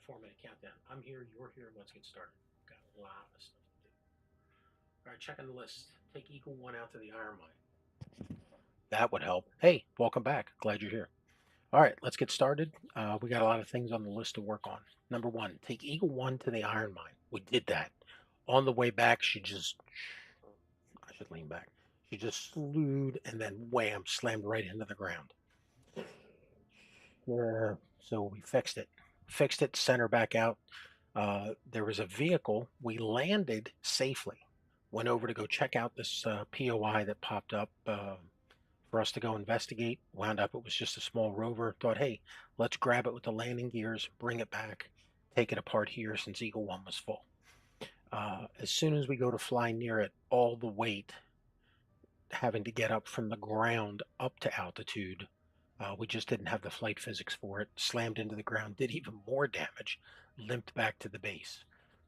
4-minute countdown. I'm here, you're here, let's get started. Got a lot of stuff to do. All right, checking the list. Take Eagle 1 out to the iron mine. That would help. Hey, welcome back. Glad you're here. All right, let's get started. We got a lot of things on the list to work on. Number one, take Eagle 1 to the iron mine. We did that. On the way back, I should lean back. She just slewed and then wham, slammed right into the ground. Yeah. So we fixed it. Fixed it, sent her back out. There was a vehicle. We landed safely. Went over to go check out this POI that popped up for us to go investigate. Wound up, it was just a small rover. Thought, hey, let's grab it with the landing gears, bring it back, take it apart here since Eagle 1 was full. As soon as we go to fly near it, all the weight having to get up from the ground up to altitude. We just didn't have the flight physics for it. Slammed into the ground, did even more damage, limped back to the base.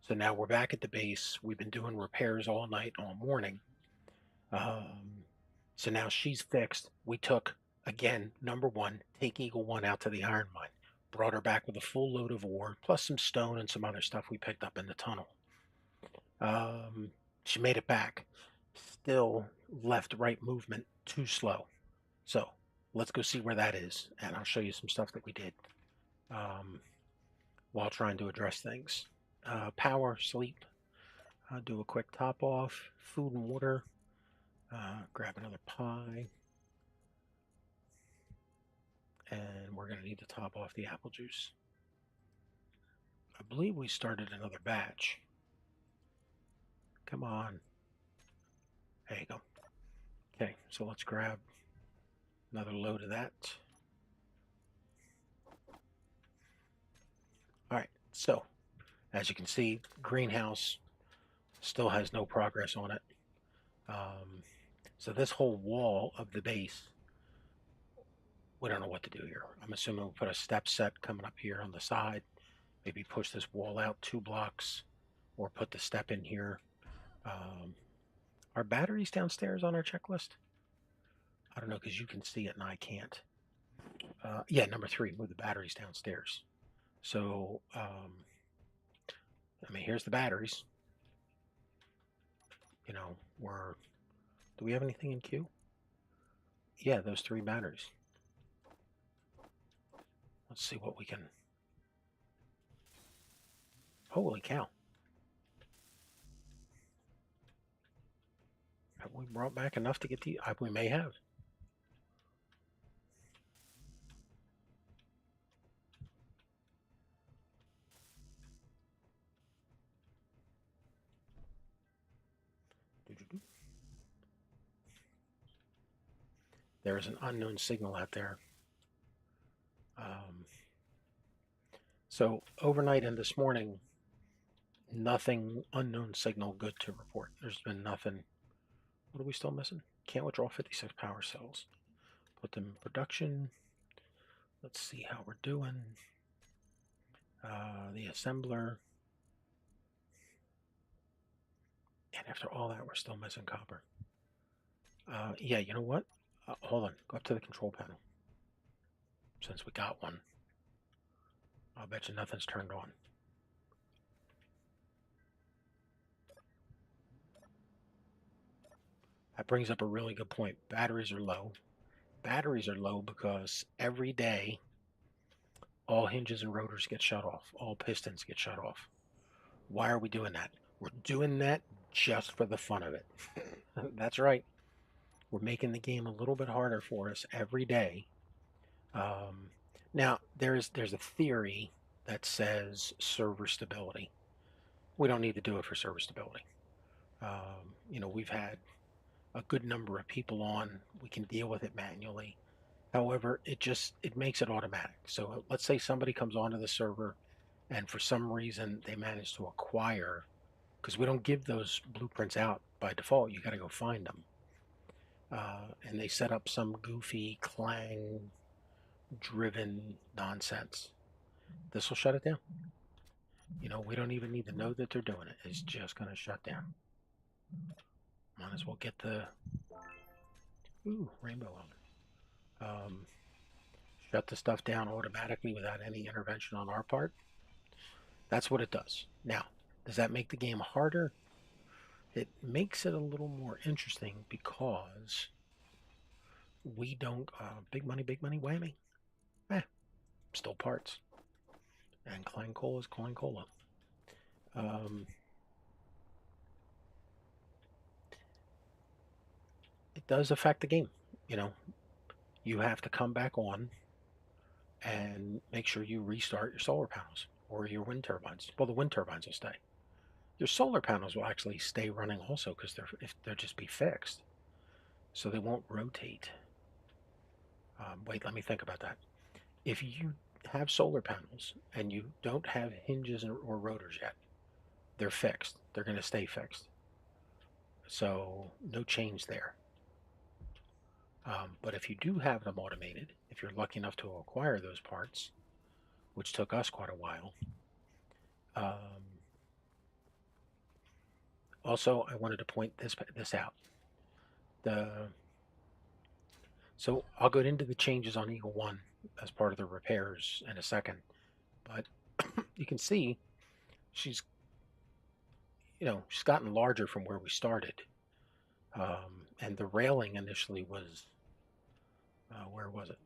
So now we're back at the base. We've been doing repairs all night, all morning. So now she's fixed. We took, again, number one, take Eagle 1 out to the iron mine. Brought her back with a full load of ore, plus some stone and some other stuff we picked up in the tunnel. She made it back. Still left-right movement too slow. So let's go see where that is, and I'll show you some stuff that we did while trying to address things. Power, sleep, do a quick top off, food and water, grab another pie, and we're going to need to top off the apple juice. I believe we started another batch. Come on. There you go. Okay, so let's grab another load of that. All right, so as you can see, greenhouse still has no progress on it. So this whole wall of the base, we don't know what to do here. I'm assuming we'll put a step set coming up here on the side, maybe push this wall out 2 blocks, or put the step in here. Are batteries downstairs on our checklist? I don't know, because you can see it and I can't. Yeah, number 3, move the batteries downstairs. So, I mean, here's the batteries. You know, do we have anything in queue? Yeah, those 3 batteries. Let's see what we can. Holy cow. Have we brought back enough to get the. We may have. There is an unknown signal out there. So overnight and this morning, nothing, unknown signal good to report. There's been nothing. What are we still missing? Can't withdraw 56 power cells. Put them in production. Let's see how we're doing. The assembler. And after all that, we're still missing copper. Yeah, you know what? Hold on. Go up to the control panel. Since we got one. I'll bet you nothing's turned on. That brings up a really good point. Batteries are low. Batteries are low because every day all hinges and rotors get shut off. All pistons get shut off. Why are we doing that? We're doing that just for the fun of it. That's right. We're making the game a little bit harder for us every day. Now, there's a theory that says server stability. We don't need to do it for server stability. We've had a good number of people on. We can deal with it manually. However, it makes it automatic. So let's say somebody comes onto the server and for some reason they manage to acquire, because we don't give those blueprints out by default, you got to go find them. And they set up some goofy clang driven nonsense. This will shut it down. We don't even need to know that they're doing it. It's just going to shut down. Might as well get the rainbow on. Shut the stuff down automatically without any intervention on our part. That's what it does. Now, does that make the game harder? It makes it a little more interesting because we don't, big money, whammy. Eh, still parts. And Klein Cola is Klein Cola. Um, it does affect the game. You know, you have to come back on and make sure you restart your solar panels or your wind turbines. Well, the wind turbines will stay. Your solar panels will actually stay running also because they'll just be fixed, so they won't rotate. Wait, let me think about that. If you have solar panels and you don't have hinges or rotors yet, they're fixed. They're going to stay fixed. So no change there. But if you do have them automated, if you're lucky enough to acquire those parts, which took us quite a while. Also, I wanted to point this out. The So I'll go into the changes on Eagle 1 as part of the repairs in a second. But you can see she's, she's gotten larger from where we started. And the railing initially was, where was it?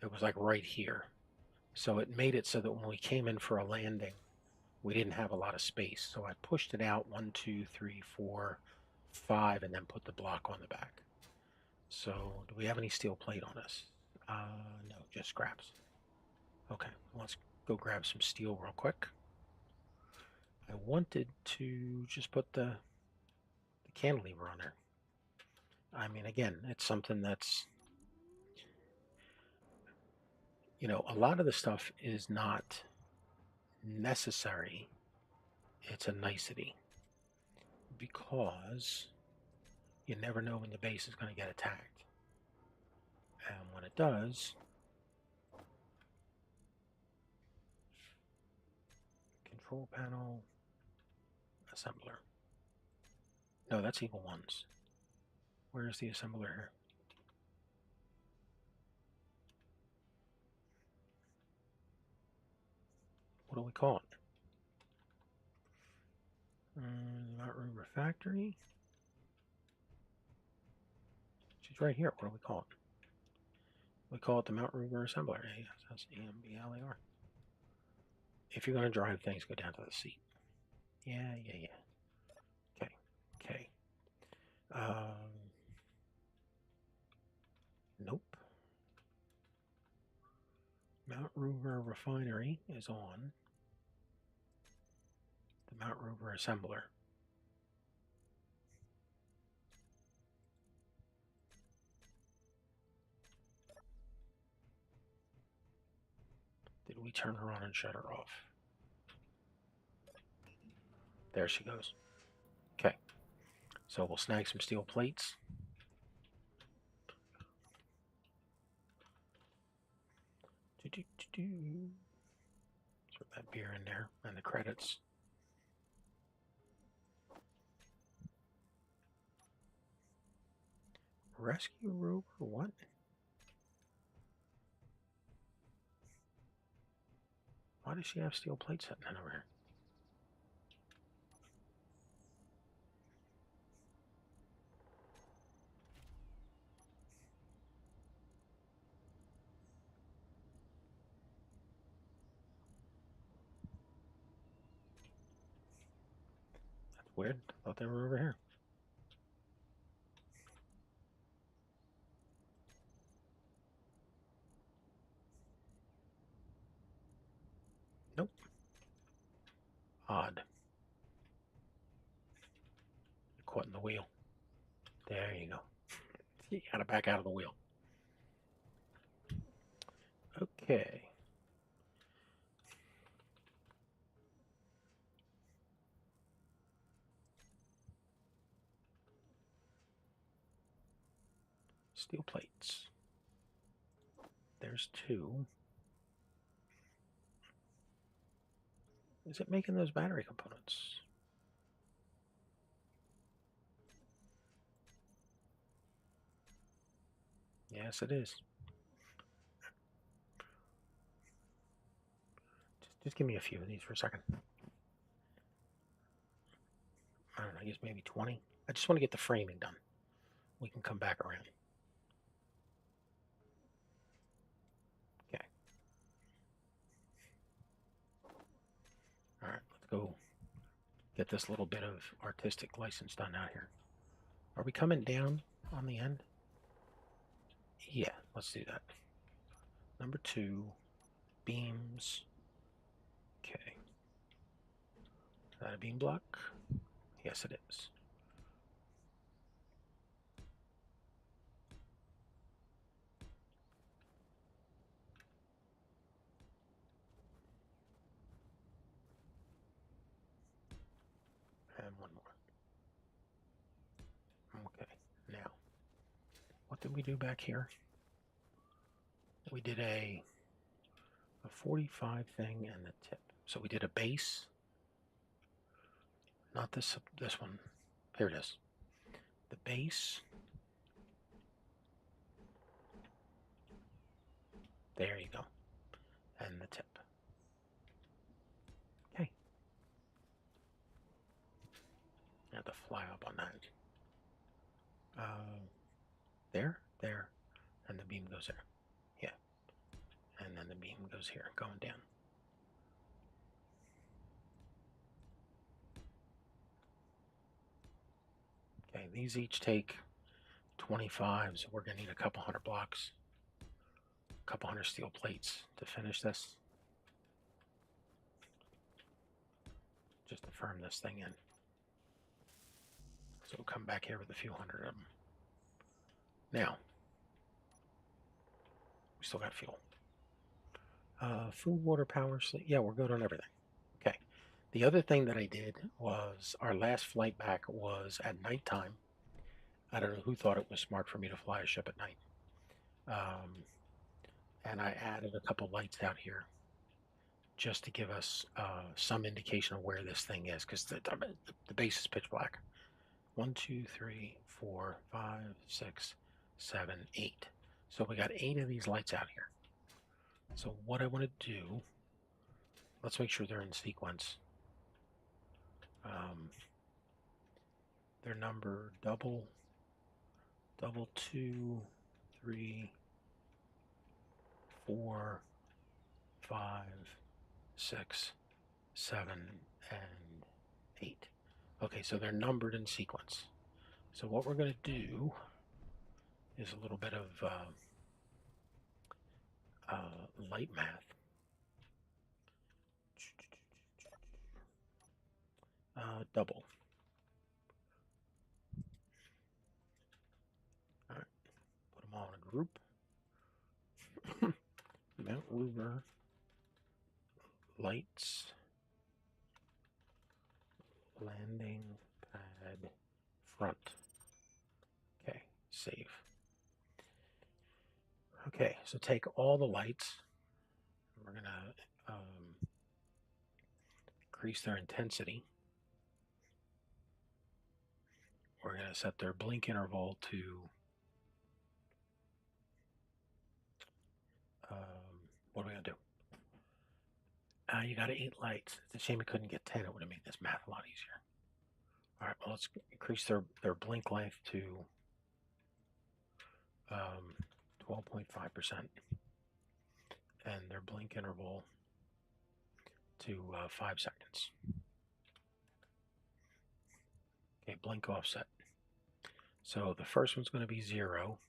It was like right here. So it made it so that when we came in for a landing, we didn't have a lot of space. So I pushed it out 1, 2, 3, 4, 5, and then put the block on the back. So do we have any steel plate on us? No, just scraps. Okay, let's go grab some steel real quick. I wanted to just put the cantilever on there. I mean, again, it's something that's, a lot of the stuff is not necessary. It's a nicety because you never know when the base is going to get attacked. And when it does, control panel, assembler. No, that's Eagle 1's. Where's the assembler here? What do we call it? Mount Ruber Factory. She's right here. What do we call it? We call it the Mount Ruber Assembler. ASSEMBLER. If you're going to drive things, go down to the seat. Yeah. Okay. Nope. Mount Ruber Refinery is on the Mount Ruber Assembler. Did we turn her on and shut her off? There she goes. Okay. So we'll snag some steel plates. Throw that beer in there and the credits. Rescue rover, what? Why does she have steel plates sitting over here? That's weird. I thought they were over here. Nope. Odd. You're caught in the wheel. There you go. You gotta back out of the wheel. Okay. Steel plates. There's 2. Is it making those battery components? Yes, it is. Just give me a few of these for a second. I don't know, I guess maybe 20. I just want to get the framing done. We can come back around. Okay. All right, let's go get this little bit of artistic license done out here. Are we coming down on the end? Yeah, let's do that. Number 2, beams. Okay. Is that a beam block? Yes, it is. And one more. Okay, now, what did we do back here? We did a 45 thing and the tip. So we did a base. Not this one. Here it is. The base. There you go. And the tip. Okay. I have to fly up on that. There, and the beam goes there. Yeah. And then the beam goes here, going down. Okay, these each take 25, so we're going to need a couple hundred blocks, a couple hundred steel plates to finish this. Just to firm this thing in. So we'll come back here with a few hundred of them. Now, we still got fuel. Food, water, power, sleep. Yeah, we're good on everything. Okay. The other thing that I did was our last flight back was at nighttime. I don't know who thought it was smart for me to fly a ship at night. And I added a couple lights out here just to give us some indication of where this thing is, because the base is pitch black. 1, 2, 3, 4, 5, 6, 7, 8. So we got 8 of these lights out here. So what I want to do, let's make sure they're in sequence. They're numbered double 2, 3, 4, 5, 6, 7, and 8. Okay, so they're numbered in sequence. So what we're going to do is a little bit of light math. Double. All right, put them all in a group. Mount Louver lights, landing pad front. Okay, save. Okay, so take all the lights. We're going to increase their intensity. We're going to set their blink interval to what are we going to do? You got 8 lights. It's a shame we couldn't get 10. It would have made this math a lot easier. All right, well, let's increase their blink length to 12.5% and their blink interval to 5 seconds. Okay, blink offset. So the first one's going to be 0,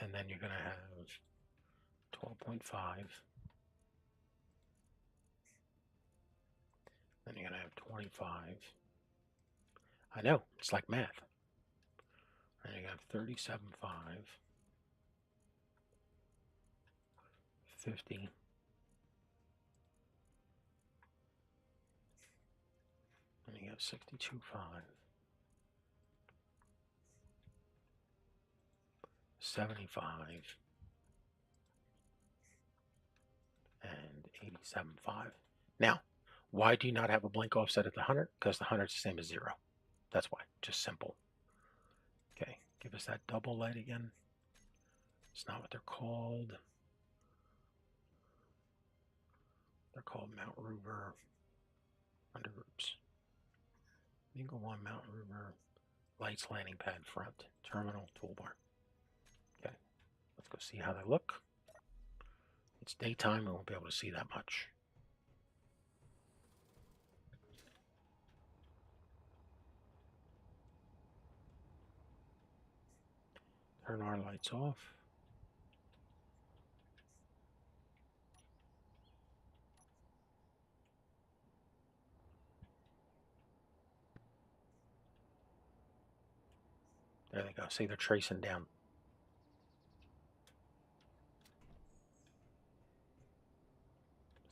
and then you're going to have 12.5. Then you're going to have 25. I know, it's like math. And you have 37.5, 50, and you have 62.5, 75, and 87.5. Now, why do you not have a blink offset at the 100? Because the 100 is the same as 0. That's why. Just simple. Okay, give us that double light again. It's not what they're called. They're called Mount Ruber undergroups. Mingle 1 Mount Ruber lights landing pad front terminal toolbar. Okay, let's go see how they look. It's daytime, we won't be able to see that much. Turn our lights off. There they go. See, they're tracing down.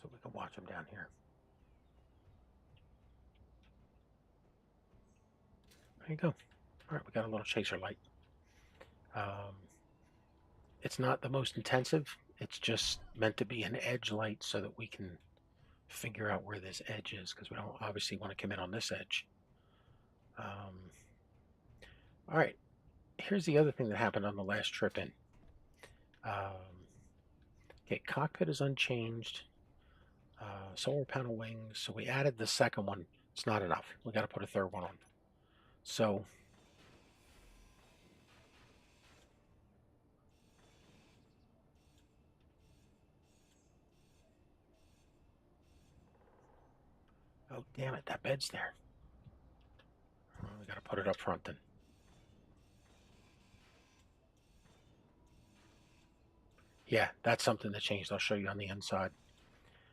So we can watch them down here. There you go. All right, we got a little chaser light. It's not the most intensive. It's just meant to be an edge light so that we can figure out where this edge is, because we don't obviously want to come in on this edge. All right, here's the other thing that happened on the last trip in. Okay, cockpit is unchanged. Solar panel wings. So we added the second one. It's not enough. We got to put a third one on. So oh, damn it, that bed's there. Well, we got to put it up front then. Yeah, that's something that changed. I'll show you on the inside.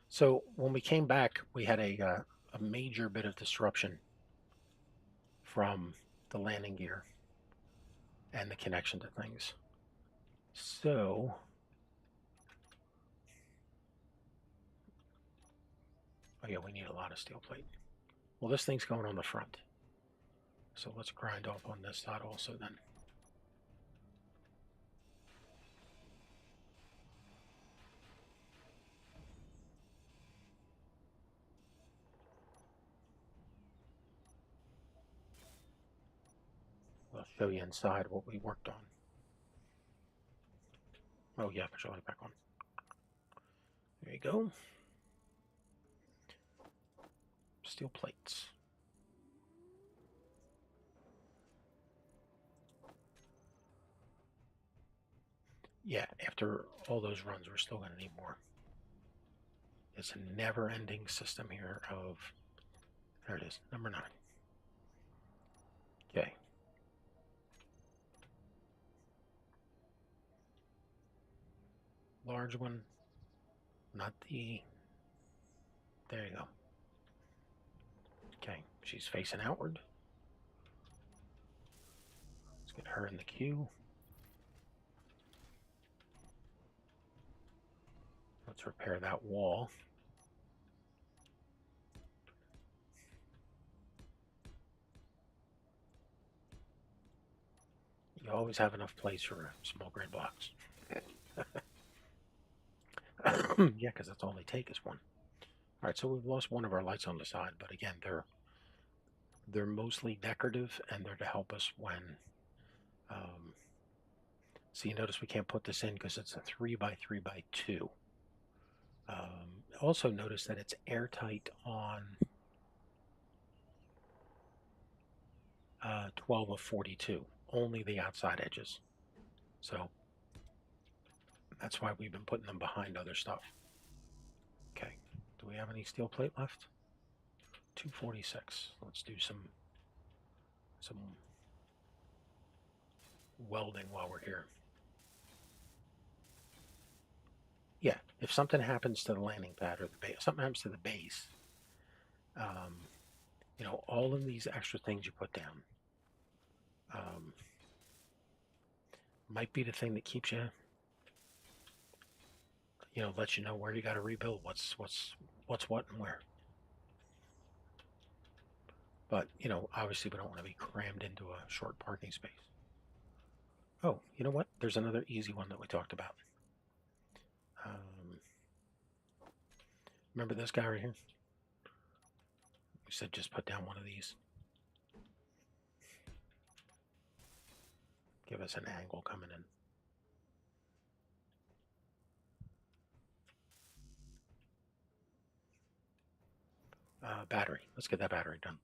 So when we came back, we had a major bit of disruption from the landing gear and the connection to things. So oh yeah, we need a lot of steel plate. Well, this thing's going on the front. So let's grind off on this side also then. I'll show you inside what we worked on. Oh yeah, put your light back on. There you go. Steel plates. Yeah, after all those runs, we're still going to need more. It's a never-ending system here of, there it is, number 9. Okay. Large one, not the, there you go. Okay, she's facing outward. Let's get her in the queue. Let's repair that wall. You always have enough place for small grid blocks. Yeah, because that's all they take is one. All right, so we've lost one of our lights on the side, but again, they're mostly decorative, and they're to help us when. So you notice we can't put this in because it's a 3x3x2. Also notice that it's airtight on 12 of 42, only the outside edges. So that's why we've been putting them behind other stuff. Okay, do we have any steel plate left? 246. Let's do some welding while we're here. Yeah, if something happens to the landing pad or the base, something happens to the base, you know, all of these extra things you put down might be the thing that keeps you, you know, lets you know where you got to rebuild, what's what and where. But, you know, obviously we don't want to be crammed into a short parking space. Oh, you know what? There's another easy one that we talked about. Remember this guy right here? We said just put down one of these. Give us an angle coming in. battery. Let's get that battery done.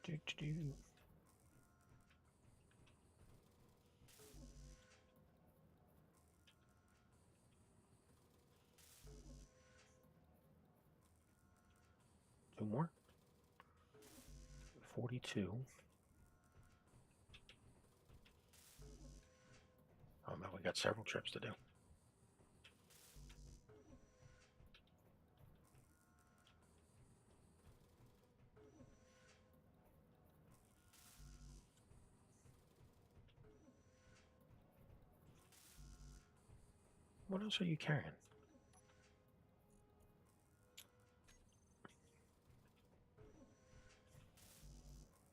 Do, do, do. Two more. 42. Oh man, we got several trips to do. What else are you carrying?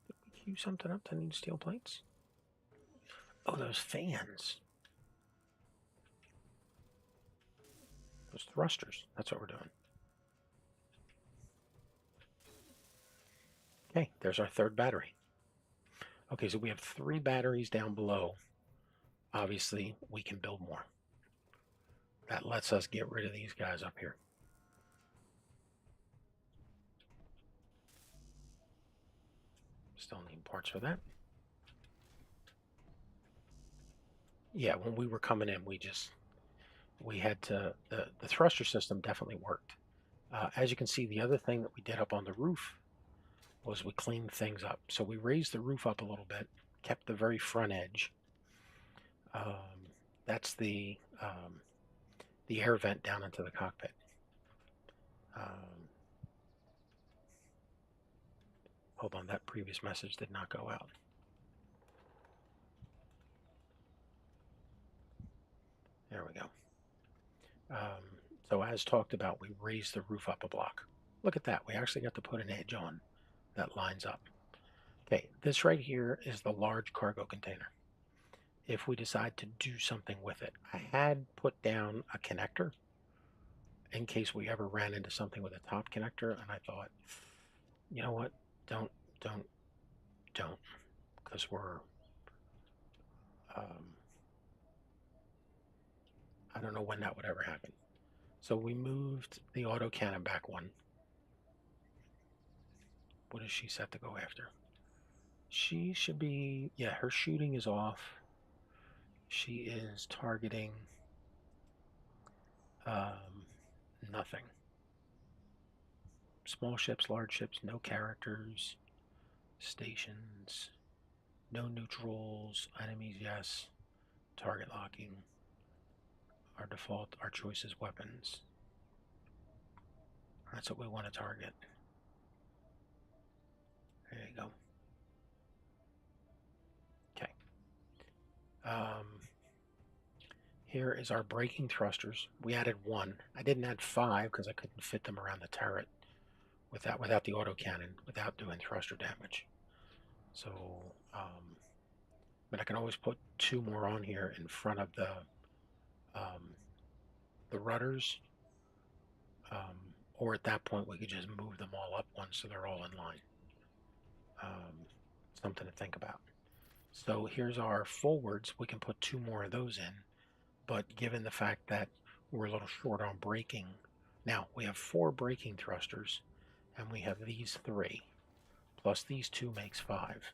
Did we queue something up that needs steel plates? Oh, those fans. Those thrusters. That's what we're doing. Okay, there's our third battery. Okay, so we have 3 batteries down below. Obviously, we can build more. That lets us get rid of these guys up here. Still need parts for that. Yeah, when we were coming in, we had to, the thruster system definitely worked. As you can see, the other thing that we did up on the roof was we cleaned things up. So we raised the roof up a little bit, kept the very front edge. That's the air vent down into the cockpit. Hold on, that previous message did not go out. There we go. So as talked about, we raised the roof up a block. Look at that. We actually got to put an edge on that lines up. Okay, this right here is the large cargo container. If we decide to do something with it, I had put down a connector in case we ever ran into something with a top connector, and I thought, you know what, don't, because we're, I don't know when that would ever happen. So we moved the autocannon back one. What is she set to go after? She should be, yeah, her shooting is off. She is targeting nothing. Small ships, large ships, no characters, stations, no neutrals, enemies, yes. Target locking. Our default, our choice is weapons. That's what we want to target. There you go. Okay. Here is our braking thrusters. We added 1. I didn't add 5 because I couldn't fit them around the turret without the autocannon, without doing thruster damage. So, but I can always put 2 more on here in front of the rudders. Or at that point, we could just move them all up once so they're all in line. Something to think about. So here's our forwards. We can put 2 more of those in, but given the fact that we're a little short on braking, now we have 4 braking thrusters, and we have these 3, plus these 2 makes 5.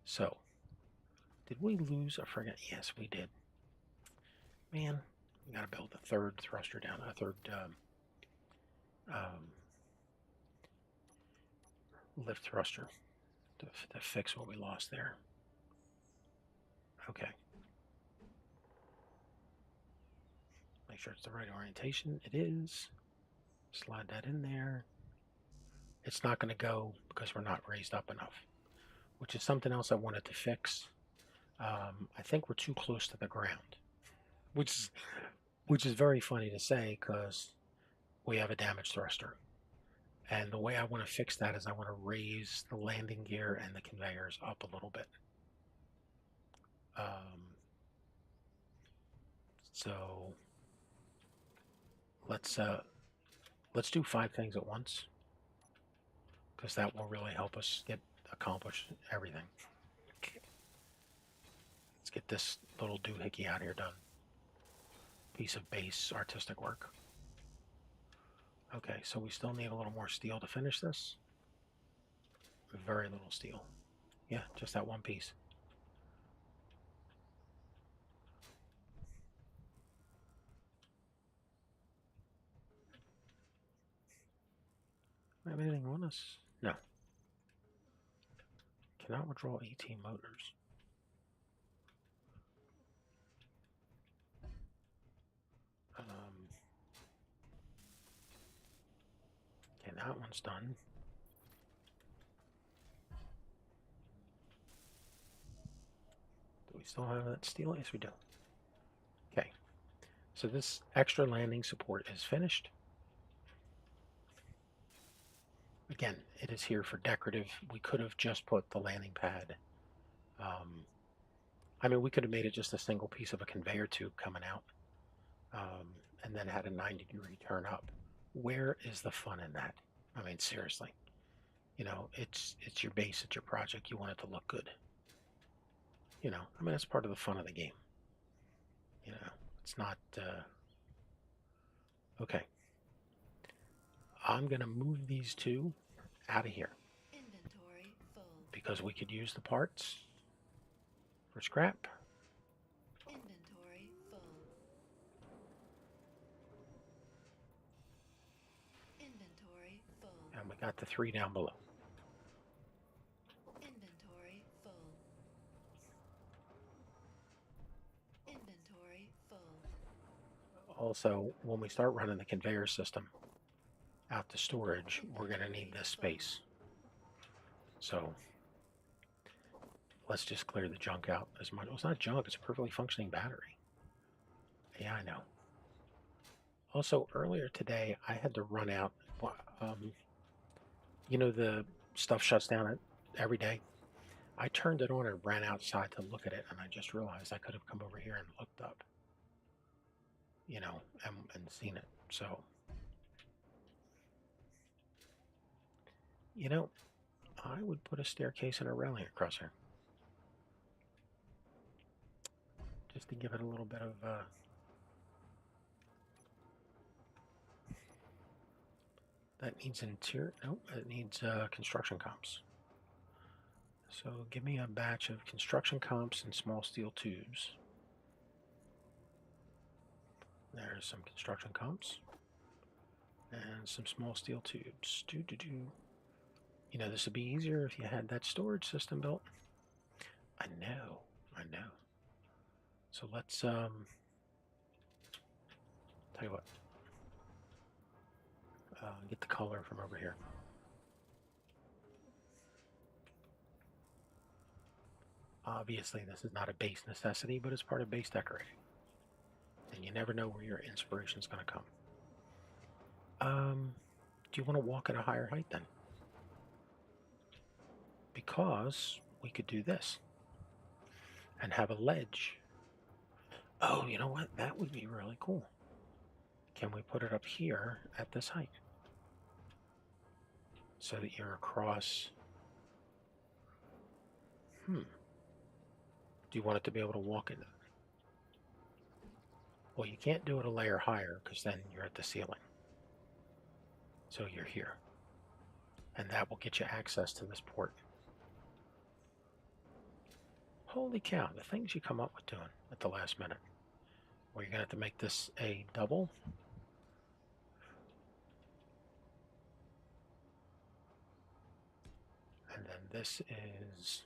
So, did we lose? I forget. Yes, we did. Man, we gotta build a 3rd thruster down, a 3rd lift thruster to fix what we lost there. Okay. Make sure it's the right orientation. It is. Slide that in there. It's not going to go because we're not raised up enough, which is something else I wanted to fix. I think we're too close to the ground, which is very funny to say because we have a damaged thruster. And the way I want to fix that is I want to raise the landing gear and the conveyors up a little bit. So let's do 5 things at once, because that will really help us accomplish everything. Let's get this little doohickey out here done. Piece of base artistic work. Okay, so we still need a little more steel to finish this. Very little steel. Yeah, just that one piece. Do I have anything on us? No. Cannot withdraw 18 motors. Okay, that one's done. Do we still have that steel? Yes, we do. Okay, so this extra landing support is finished. Again, it is here for decorative. We could have just put the landing pad. I mean, we could have made it just a single piece of a conveyor tube coming out, and then had a 90-degree turn up. Where is the fun in that? I mean, seriously. You know, it's your base, it's your project. You want it to look good. You know, I mean, that's part of the fun of the game. You know, it's not. Okay, I'm gonna move these two out of here Inventory full. because we could use the parts for scrap. Inventory full. Inventory full. And we got the three down below. Inventory full. Inventory full. Also, when we start running the conveyor system out to storage, we're going to need this space. So let's just clear the junk out as much. Well, it's not junk, it's a perfectly functioning battery. Yeah, I know. Also, earlier today, I had to run out. You know, the stuff shuts down every day. I turned it on and ran outside to look at it, and I just realized I could have come over here and looked up, you know, and seen it. So, you know, I would put a staircase and a railing across here just to give it a little bit of. That needs interior. Nope, it needs construction comps. So give me a batch of construction comps and small steel tubes. There's some construction comps and some small steel tubes. You know, this would be easier if you had that storage system built. I know, I know. So let's tell you what. Get the color from over here. Obviously, this is not a base necessity, but it's part of base decorating. And you never know where your inspiration is going to come. Do you want to walk at a higher height then? Because we could do this and have a ledge. Oh, you know what? That would be really cool. Can we put it up here at this height? So that you're across. Do you want it to be able to walk in it? Well, you can't do it a layer higher because then you're at the ceiling. So you're here. And that will get you access to this port. Holy cow, the things you come up with doing at the last minute. Well, you're going to have to make this a double. And then this is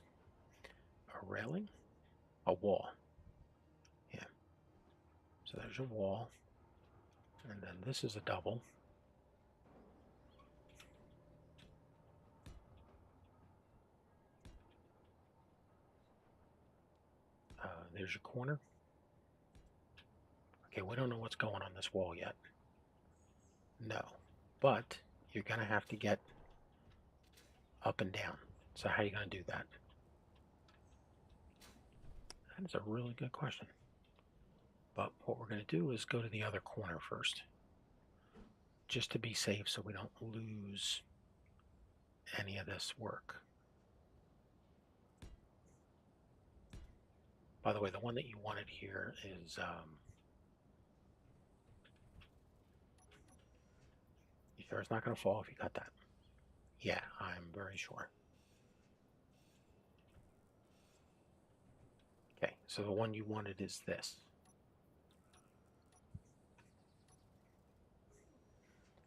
a railing, a wall. Yeah. So there's your wall. And then this is a double. There's your corner. Okay, we don't know what's going on this wall yet. No. But you're going to have to get up and down. So how are you going to do that? That is a really good question. But what we're going to do is go to the other corner first. Just to be safe so we don't lose any of this work. By the way, the one that you wanted here is, sure it's not going to fall if you cut that? Yeah, I'm very sure. Okay, so the one you wanted is this.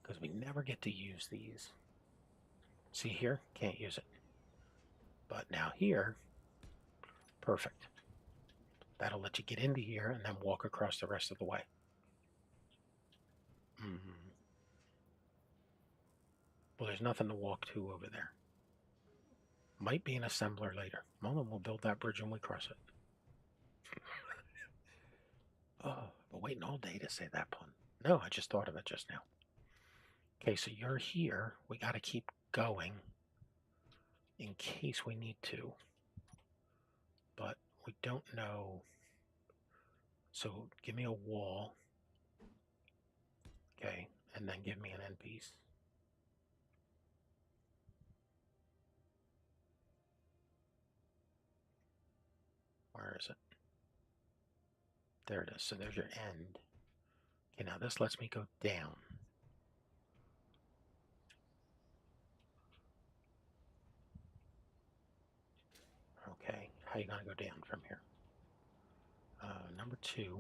Because we never get to use these. See here? Can't use it. But now here, perfect. That'll let you get into here and then walk across the rest of the way. Well, there's nothing to walk to over there. Might be an assembler later. Well, then we'll build that bridge when we cross it. Oh, but waiting all day to say that pun. No, I just thought of it just now. Okay, so you're here. We got to keep going in case we need to. But we don't know. So give me a wall. Okay, and then give me an end piece. Where is it? There it is. So there's your end. Okay, now this lets me go down. Okay, how you gonna go down from here? Number 2.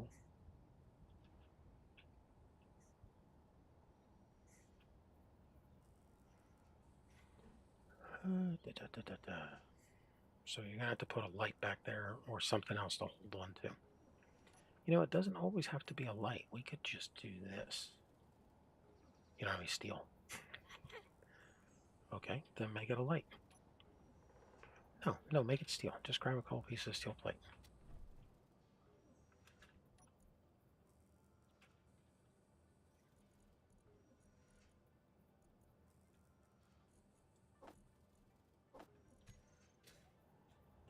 So you're gonna have to put a light back there or something else to hold on to. You know, it doesn't always have to be a light. We could just do this. You don't have any steel. Okay, then make it a light. No, make it steel. Just grab a couple pieces of steel plate.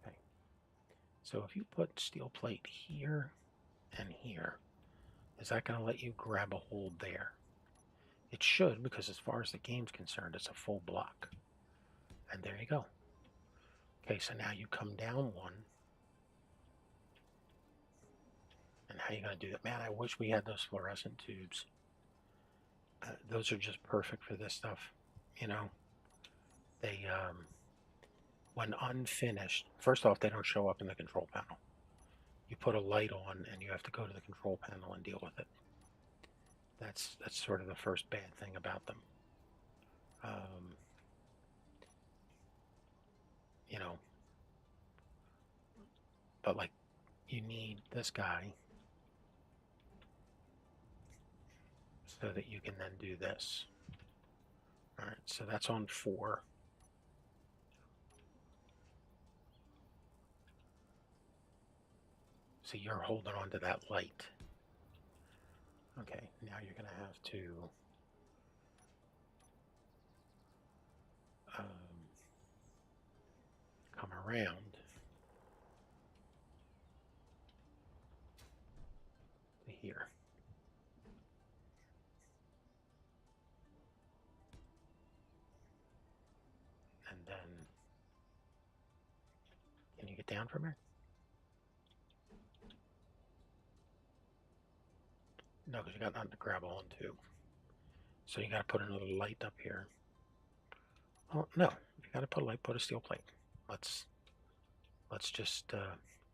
Okay. So if you put steel plate here and here, is that going to let you grab a hold there? It should, because as far as the game's concerned, it's a full block. And there you go. Okay, so now you come down one. And how are you going to do that? Man, I wish we had those fluorescent tubes. Those are just perfect for this stuff. You know, they, when unfinished, first off, they don't show up in the control panel. You put a light on and you have to go to the control panel and deal with it. That's sort of the first bad thing about them. You know, but like you need this guy so that you can then do this. All right, so that's on 4. So you're holding on to that light. Okay, now you're going to have to come around to here. And then, can you get down from here? No, because you got nothing to grab on to. So you got to put another light up here. Oh, no, if you got to put a light, put a steel plate. Let's just,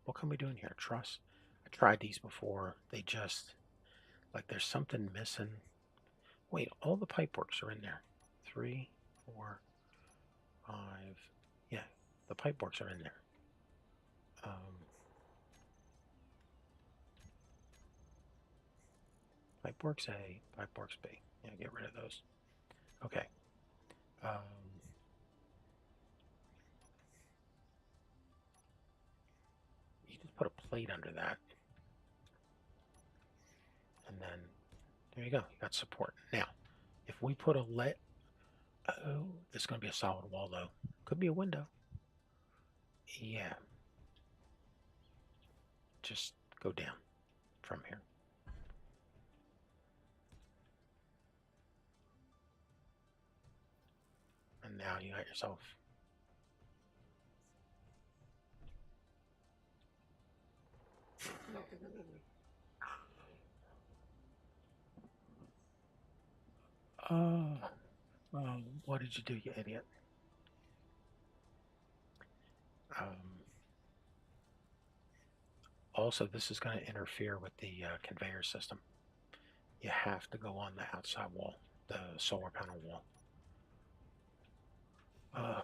what can we do in here? Truss? I tried these before. They just, like there's something missing. Wait, all the pipe works are in there. 3, 4, 5. Yeah, the pipe works are in there. Pipe works A, pipe works B. Yeah, get rid of those. Okay. You just put a plate under that. And then, there you go. You got support. Now, if we put a oh, this is going to be a solid wall, though. Could be a window. Yeah. Just go down from here. And now you got yourself. What did you do, you idiot? Um, Also, this is going to interfere with the conveyor system. You have to go on the outside wall, the solar panel wall. Uh,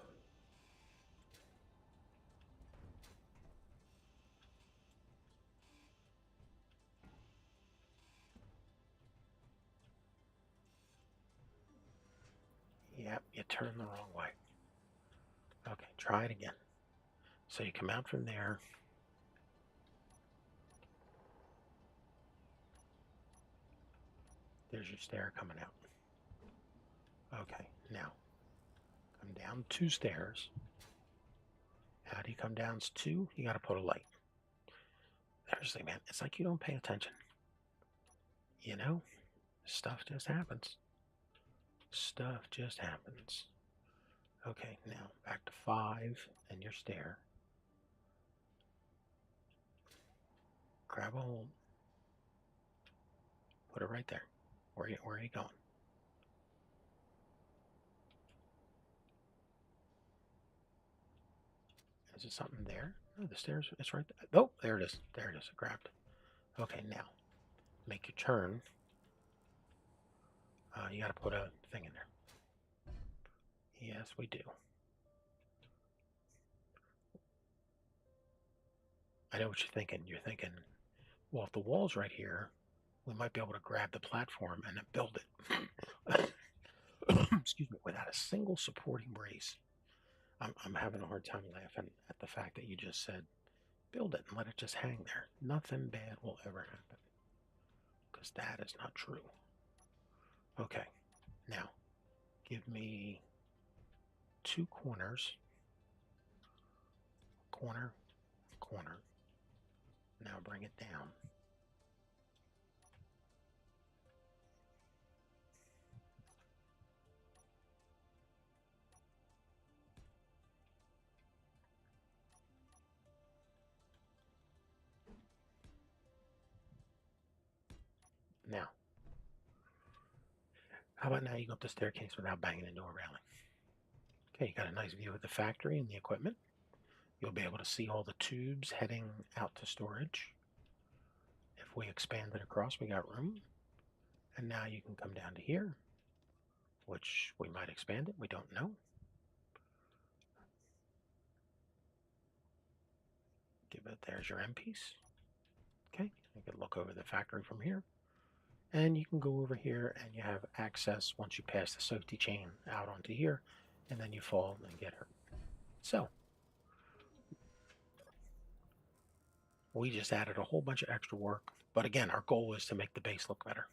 yep, you turned the wrong way. Okay, try it again. So you come out from there. There's your stair coming out. Okay, now come down 2 stairs. How do you come down 2? You got to put a light. Seriously, man, it's like you don't pay attention. You know, stuff just happens. Stuff just happens. Okay, now back to 5 and your stair. Grab a hold. Put it right there. Where are you going? Is there something there? No, the stairs, it's right there. Oh, there it is. There it is. I grabbed. Okay, now make your turn. You got to put a thing in there. Yes, we do. I know what you're thinking. You're thinking, well, if the wall's right here, we might be able to grab the platform and then build it. Excuse me, without a single supporting brace. I'm having a hard time laughing at the fact that you just said, build it and let it just hang there. Nothing bad will ever happen. Because that is not true. Okay, now give me 2 corners. Corner, corner. Now bring it down. Now, how about now you go up the staircase without banging into a railing? Okay, you got a nice view of the factory and the equipment. You'll be able to see all the tubes heading out to storage. If we expand it across, we got room. And now you can come down to here, which we might expand it. We don't know. Give it, there's your M piece. Okay, you can look over the factory from here. And you can go over here and you have access once you pass the safety chain out onto here, and then you fall and get hurt. So, we just added a whole bunch of extra work. But again, our goal is to make the base look better.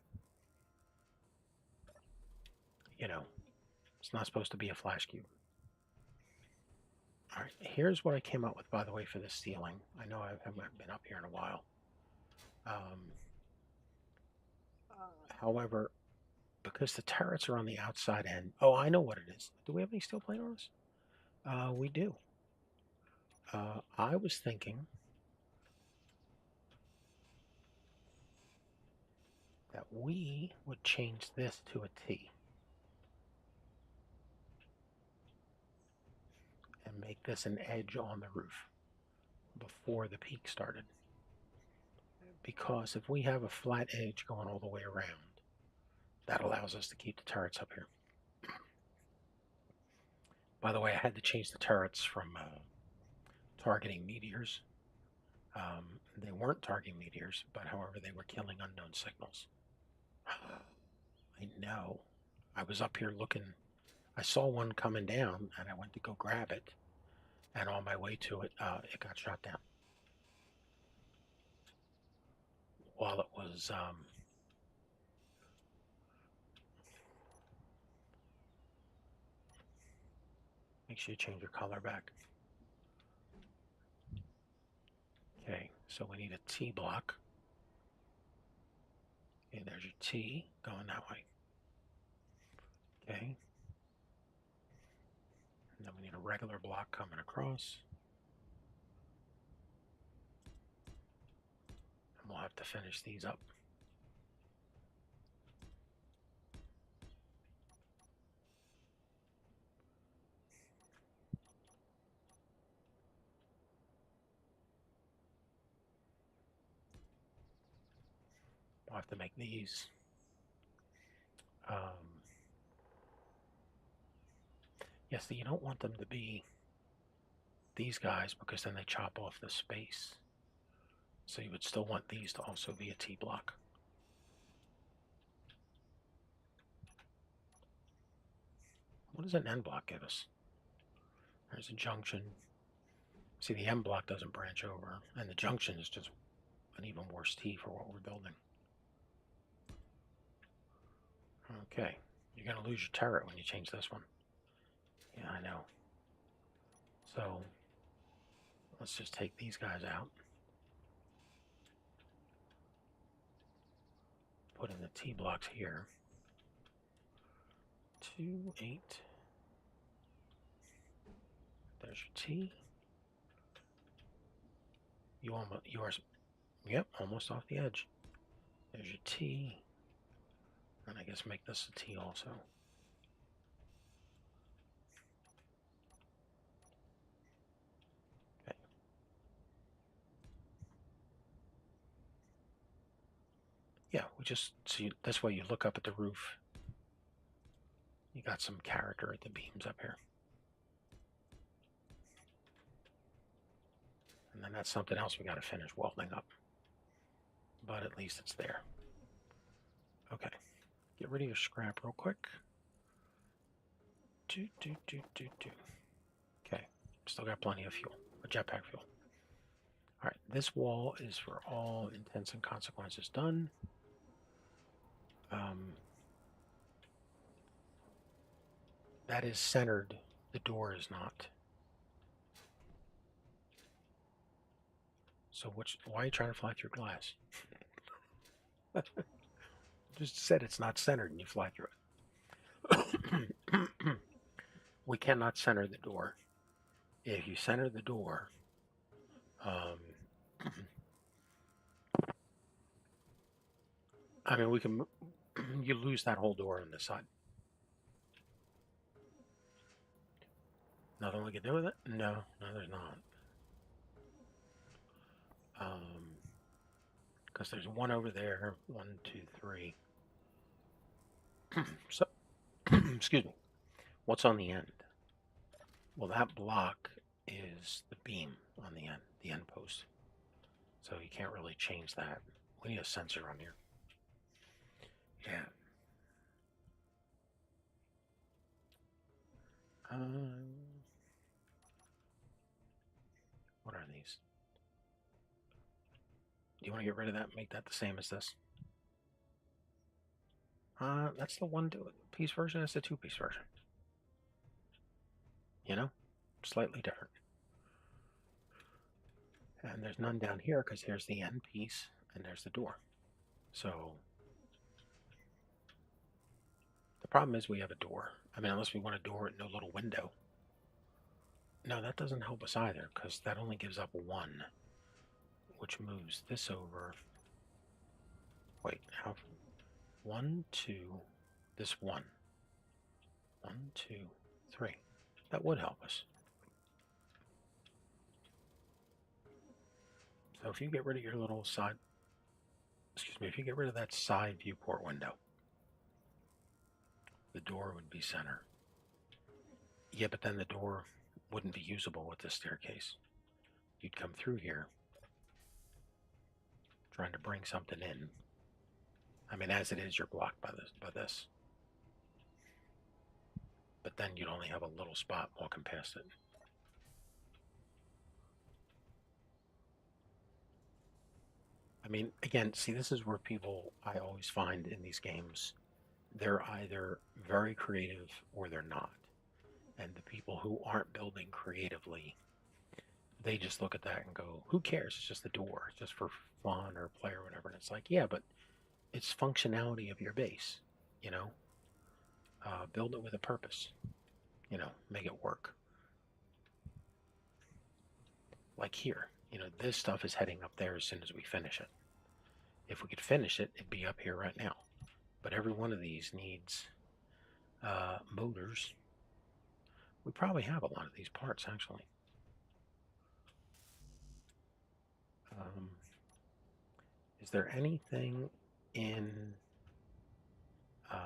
You know, it's not supposed to be a flash cube. All right, here's what I came up with, by the way, for this ceiling. I know I haven't been up here in a while. However, because the turrets are on the outside end. Oh, I know what it is. Do we have any steel plate on us? We do. I was thinking that we would change this to a T and make this an edge on the roof before the peak started. Because if we have a flat edge going all the way around, that allows us to keep the turrets up here. By the way, I had to change the turrets from targeting meteors. They weren't targeting meteors, but however, they were killing unknown signals. I know. I was up here looking. I saw one coming down, and I went to go grab it. And on my way to it, it got shot down. While it was make sure you change your color back. Okay, so we need a T block. Okay, there's your T going that way. Okay. And then we need a regular block coming across. And we'll have to finish these up. . have to make these. Um, yes, you don't want them to be these guys because then they chop off the space. So you would still want these to also be a T block. What does an N block give us? There's a junction. See, the M block doesn't branch over, and the junction is just an even worse T for what we're building. Okay, you're going to lose your turret when you change this one. Yeah, I know. So let's just take these guys out. Put in the T blocks here. 2, 8. There's your T. You are, yep, almost off the edge. There's your T. And I guess make this a T also. Okay. Yeah, we just see this way you look up at the roof. You got some character at the beams up here. And then that's something else we got to finish welding up. But at least it's there. Okay. Get rid of your scrap real quick. Okay. Still got plenty of fuel. A jetpack fuel. Alright, this wall is for all intents and consequences done. That is centered. The door is not. So why are you trying to fly through glass? Just said it's not centered and you fly through it. We cannot center the door. If you center the door, I mean, we can. You lose that whole door on this side. Nothing we can do with it? No, there's not. Because there's one over there. 1, 2, 3. So, excuse me. What's on the end? Well, that block is the beam on the end post. So you can't really change that. We need a sensor on here. Yeah. What are these? Do you want to get rid of that and make that the same as this? That's the one-piece version. That's the two-piece version. You know? Slightly different. And there's none down here because here's the end piece and there's the door. So the problem is we have a door. I mean, unless we want a door with no little window. No, that doesn't help us either because that only gives up 1, which moves this over. Wait, how? 1, 2, this 1. 1, 2, 3. That would help us. So if you get rid of your little side, excuse me, if you get rid of that side viewport window, the door would be center. Yeah, but then the door wouldn't be usable with this staircase. You'd come through here trying to bring something in. I mean, as it is, you're blocked by this. But then you'd only have a little spot walking past it. I mean, again, see, this is where people, I always find in these games, they're either very creative or they're not. And the people who aren't building creatively, they just look at that and go, who cares? It's just the door. It's just for fun or play or whatever. And it's like, yeah, but it's functionality of your base, you know? Build it with a purpose, you know, make it work. Like here, you know, this stuff is heading up there as soon as we finish it. If we could finish it, it'd be up here right now. But every one of these needs motors. We probably have a lot of these parts, actually. Is there anything in um,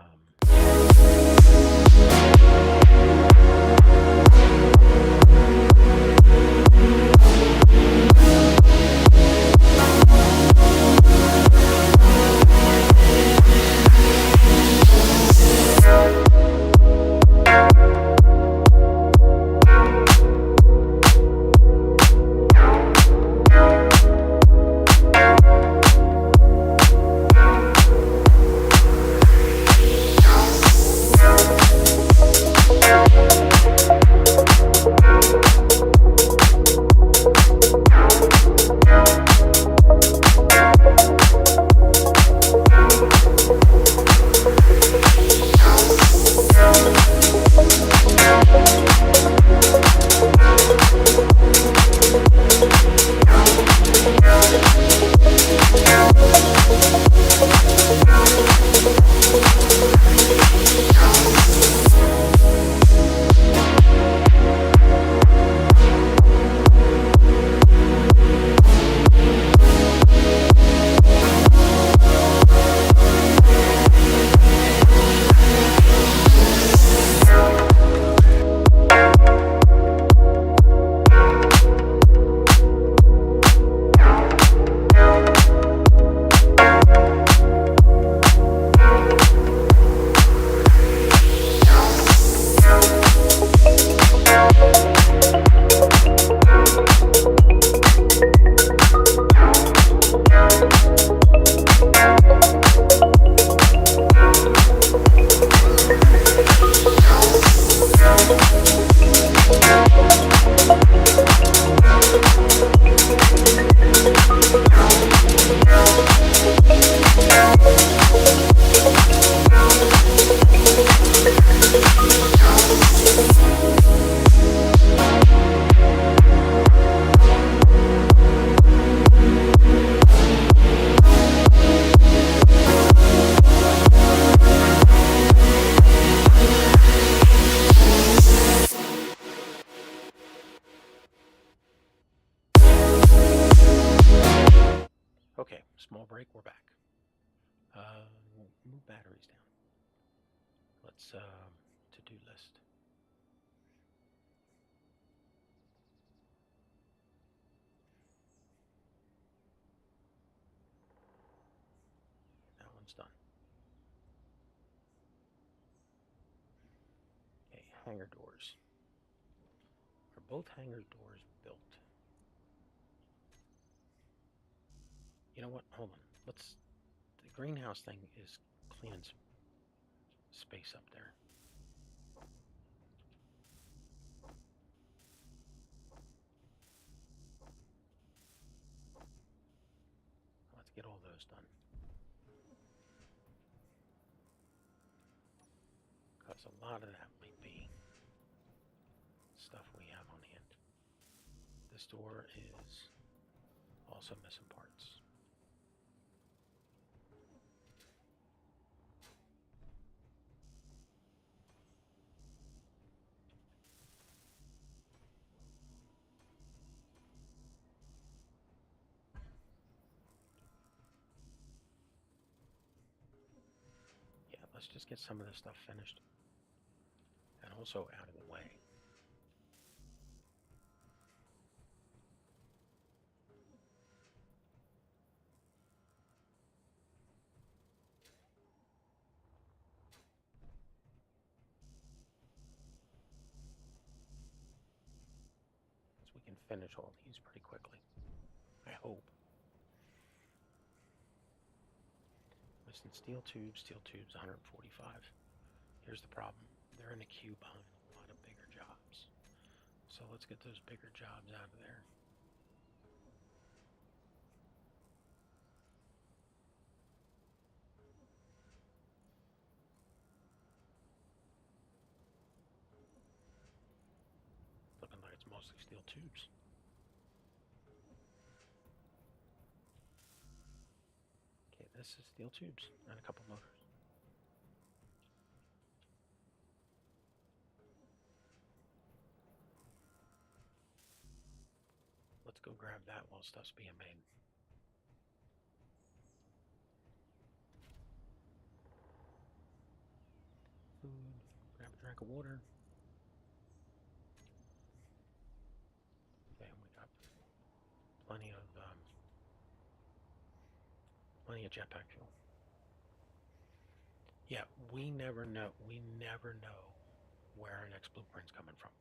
okay, small break. We're back. Move batteries down. Let's to-do list. That one's done. Okay, hangar doors. Are both hangar doors built? You know what? Hold on. Let's. The greenhouse thing is cleaning some space up there. Let's get all those done. Because a lot of that might be stuff we have on hand. This door is also missing parts. Yeah, let's just get some of this stuff finished and also out of the way. So we can finish all these pretty quickly. I hope. Listen, steel tubes, 145. Here's the problem. They're in a queue behind a lot of bigger jobs. So let's get those bigger jobs out of there. Looking like it's mostly steel tubes. Okay, this is steel tubes and a couple motors. Let's go grab that while stuff's being made. crack of water. Okay, and we got plenty of jetpack fuel. Yeah, we never know. We never know where our next blueprint's coming from.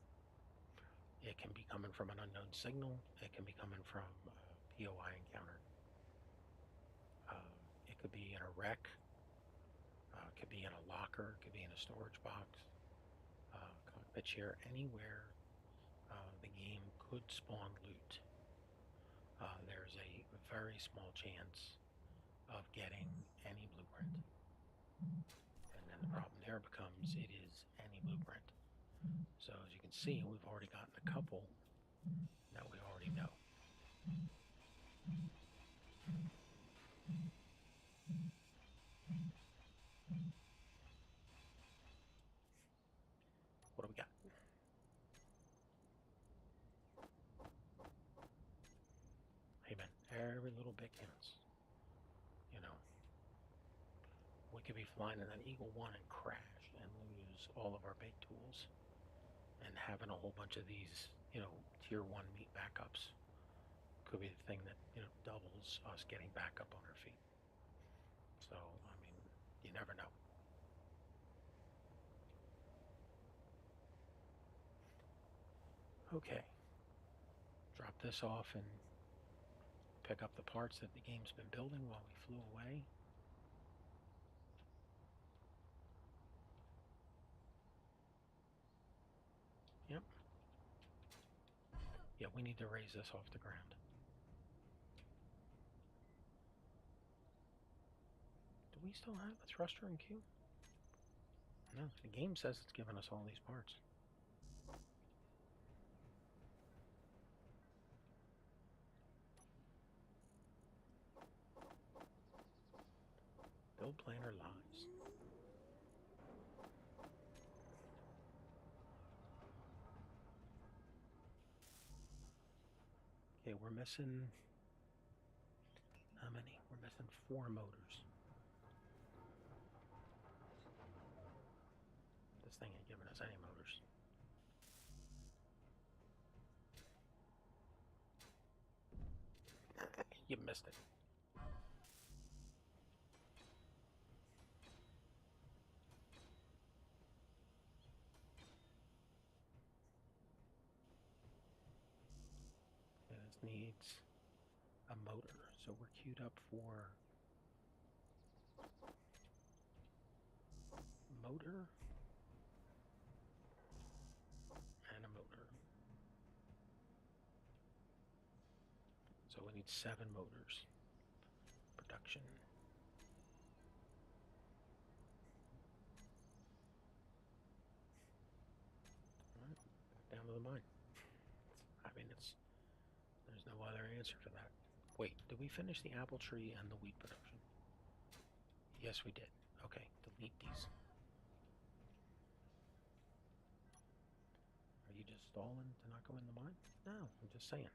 It can be coming from an unknown signal. It can be coming from a POI encounter. It could be in a wreck. It could be in a locker. It could be in a storage box. Cockpit chair, anywhere the game could spawn loot. There's a very small chance of getting any blueprint. And then the problem there becomes it is any blueprint. So as you can see, we've already gotten a couple that we already know. What do we got? Hey man, every little bit counts. You know, we could be flying in an Eagle 1 and crash and lose all of our bait tools. And having a whole bunch of these, tier 1 meat backups could be the thing that, doubles us getting back up on our feet. So, I mean, you never know. Okay. Drop this off and pick up the parts that the game's been building while we flew away. Yep. Yeah, we need to raise this off the ground. Do we still have a thruster and Q? No, the game says it's giving us all these parts. Build planner lies. Okay, we're missing... How many? We're missing 4 motors. This thing ain't giving us any motors. You missed it. Okay, this needs a motor, so we're queued up for motor and a motor. So we need 7 motors. Production. Alright, back down to the mine. I mean, there's no other answer to that. Wait, did we finish the apple tree and the wheat production? Yes, we did. Okay, delete these. Are you just stalling to not go in the mine? No, I'm just saying.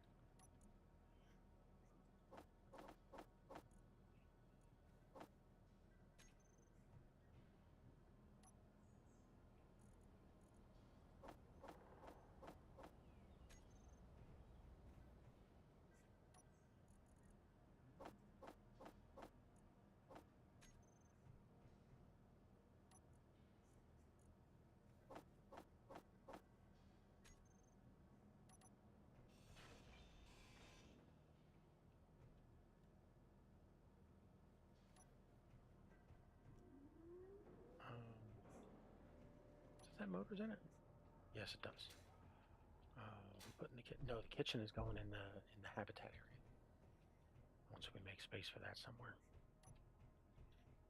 Does that motors in it? Yes, it does. We put in the kitchen. No, the kitchen is going in the habitat area. Once we make space for that somewhere.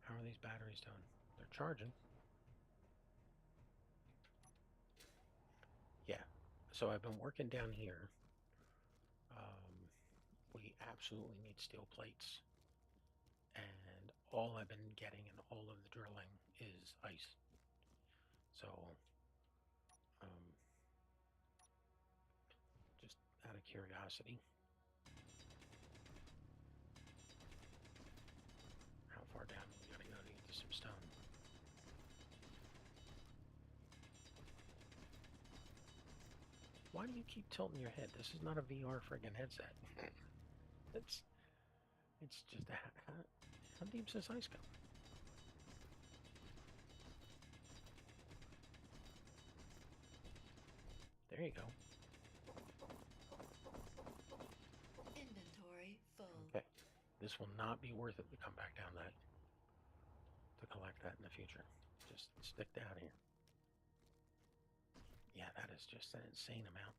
How are these batteries doing? They're charging. Yeah. So I've been working down here. We absolutely need steel plates. And all I've been getting in all of the drilling is ice. So, just out of curiosity, how far down we gotta go to get to some stone? Why do you keep tilting your head? This is not a VR friggin' headset. it's it's just how deep's this ice go? There you go. Inventory full. Okay. This will not be worth it to come back down that to collect that in the future. Just stick down here. Yeah, that is just an insane amount.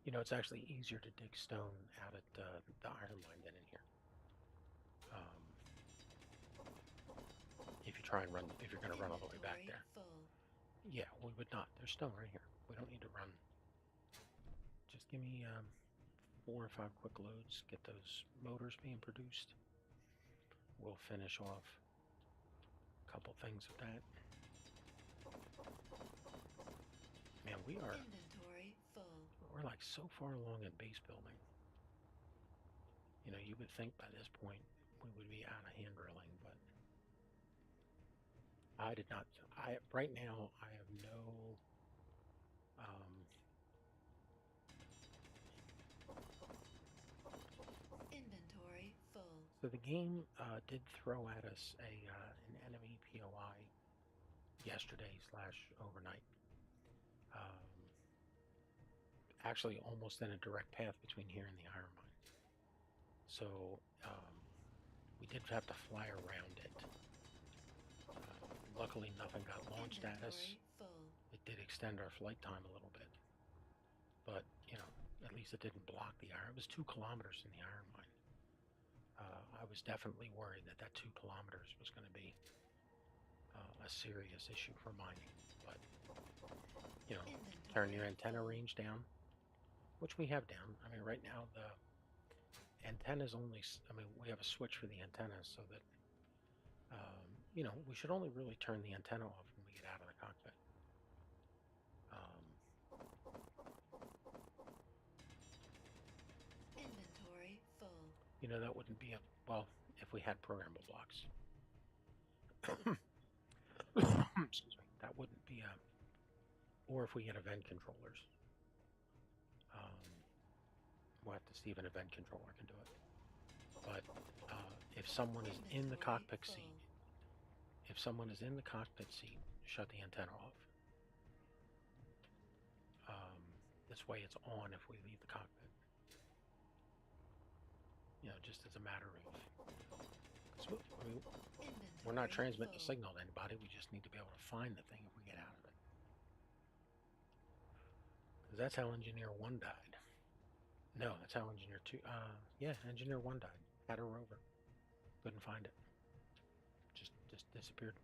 You know, it's actually easier to dig stone out at the iron mine than in here. If you try and run, if you're going to run all the way back Inventory there. full. Yeah, we would not. There's stone right here. We don't need to run. Just give me 4 or 5 quick loads. Get those motors being produced. We'll finish off a couple things with that. Man, Inventory full. we're like so far along in base building. You know, you would think by this point we would be out of hand drilling, but I did not. Right now I have no. Inventory full. So the game did throw at us an enemy POI yesterday / overnight. Actually, almost in a direct path between here and the iron mine. So we did have to fly around it. Luckily, nothing got launched at us. Full. It did extend our flight time a little bit, but you know, at least it didn't block the iron. It was 2 kilometers in the iron mine. I was definitely worried that 2 kilometers was going to be a serious issue for mining. But you know, turn your antenna range down, which we have down. I mean, right now the antenna's only. I mean, we have a switch for the antennas so that. You know, we should only really turn the antenna off when we get out of the cockpit. Inventory full. You know, that wouldn't be well, if we had programmable blocks. Excuse me. That wouldn't be or if we get event controllers. We'll have to see if an event controller can do it. But if someone is in the cockpit seat, shut the antenna off. This way it's on if we leave the cockpit. You know, just as a matter of... I mean, we're not transmitting a signal to anybody. We just need to be able to find the thing if we get out of it. Because that's how Engineer 1 died. No, that's how Engineer 2... yeah, Engineer 1 died. Had a rover. Couldn't find it. Just disappeared.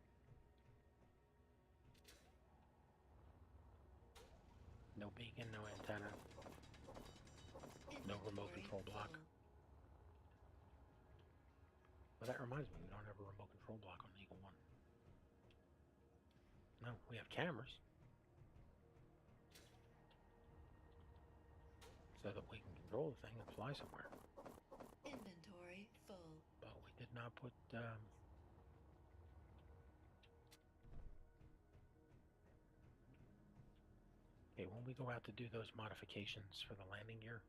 No beacon, no antenna, no remote control block. Well, that reminds me, we don't have a remote control block on Eagle 1. No, we have cameras. So that we can control the thing and fly somewhere. Inventory full. But we did not put... Okay, when we go out to do those modifications for the landing gear,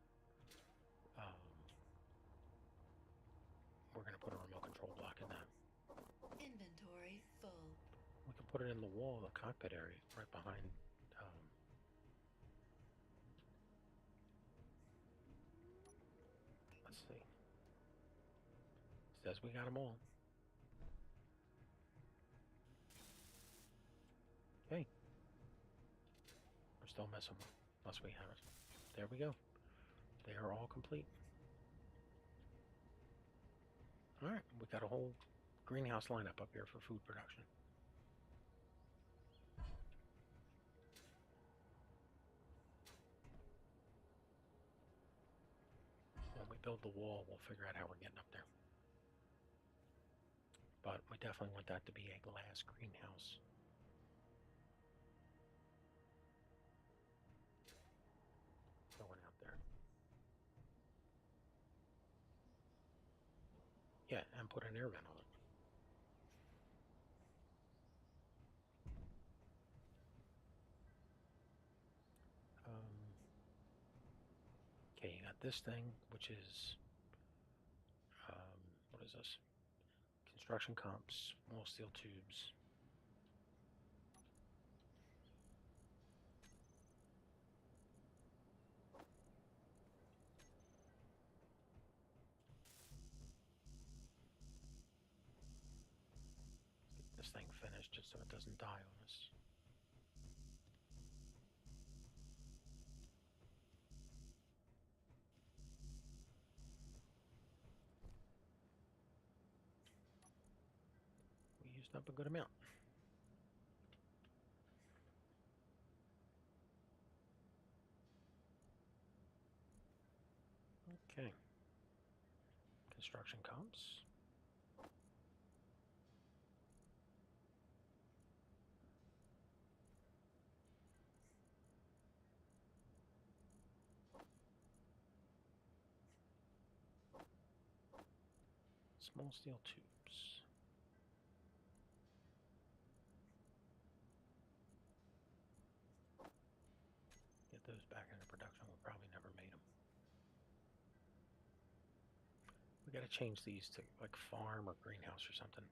we're going to put a remote control block in that. Inventory full. We can put it in the wall of the cockpit area, right behind. Let's see. It says we got them all. Okay. We're still missing one, unless we have it. There we go. They are all complete. Alright, we got a whole greenhouse lineup up here for food production. When we build the wall, we'll figure out how we're getting up there. But we definitely want that to be a glass greenhouse. Going out there. Yeah, and put an air vent on it. Okay, you got this thing, which is, what is this? Construction comps, small steel tubes. Let's get this thing finished just so it doesn't die on us. We used up a good amount. Okay. Construction comps. Small steel tubes. Get those back into production. We probably never made them. We got to change these to like farm or greenhouse or something.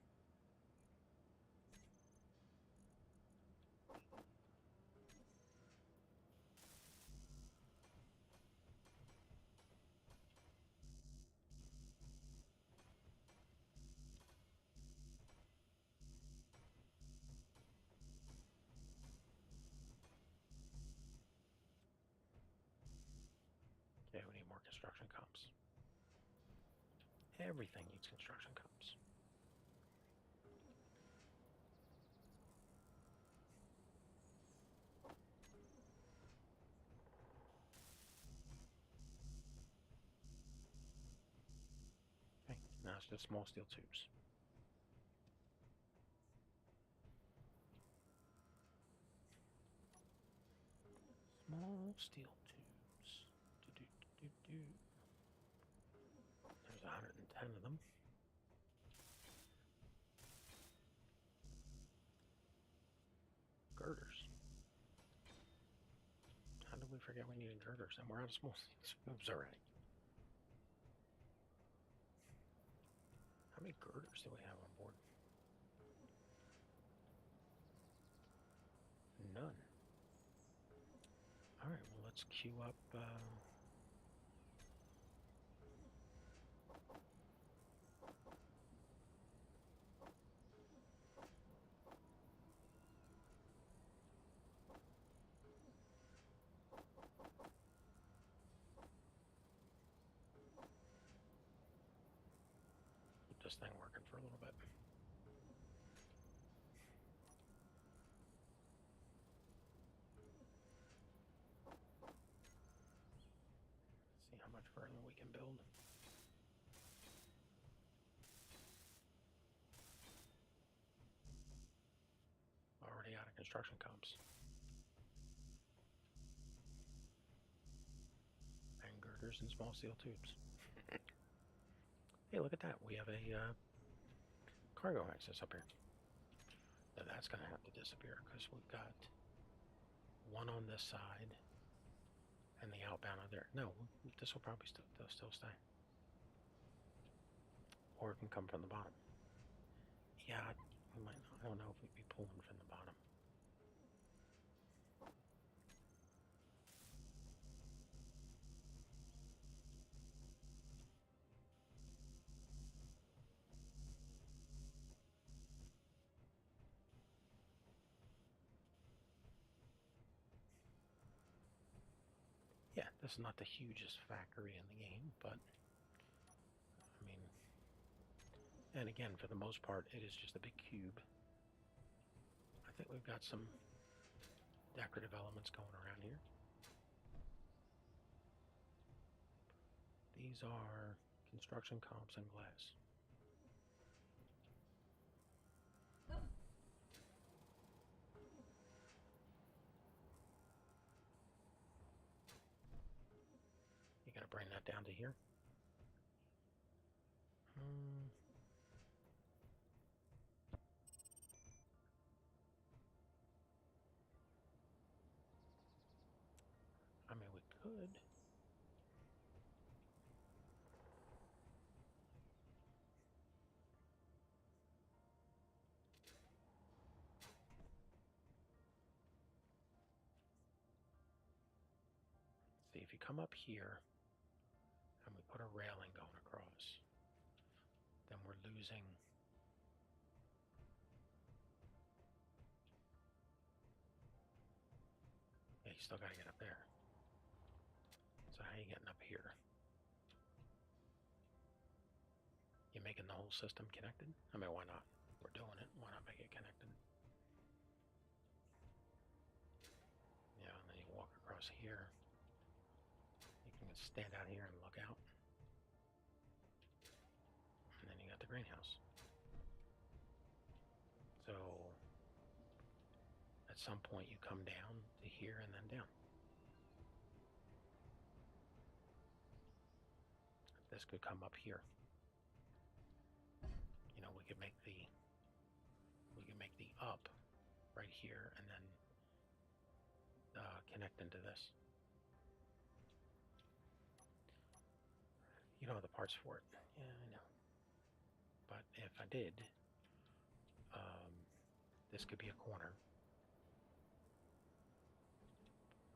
Okay, we need more construction comps. Everything needs construction comps. Okay, now it's just small steel tubes. Small steel tubes. There's 110 of them. Girders. How did we forget we needed girders? And we're out of small steel tubes already. How many girders do we have on board? None. Alright, well, let's queue up. Keep this thing working for a little bit. See how much further we can build. Already out of construction comps. And girders and small steel tubes. Hey, look at that. We have a cargo access up here. Now that's going to have to disappear because we've got one on this side and the outbound on there. No, this will probably still stay. Or it can come from the bottom. Yeah, we might not. I don't know if we'd be pulling from the bottom. Yeah, this is not the hugest factory in the game, but I mean, and again, for the most part, it is just a big cube. I think we've got some decorative elements going around here. These are construction comps and glass. You gotta bring that down to here. good. See, if you come up here and we put a railing going across, then we're losing. Yeah, you still got to get up there. So how are you getting up here? You making the whole system connected? I mean, why not? We're doing it. Why not make it connected? Yeah, and then you walk across here. You can stand out here and look out. And then you got the greenhouse. So at some point you come down to here and then down. This could come up here. You know, we could make the up right here and then connect into this. You don't have the parts for it. Yeah, I know. But if I did, this could be a corner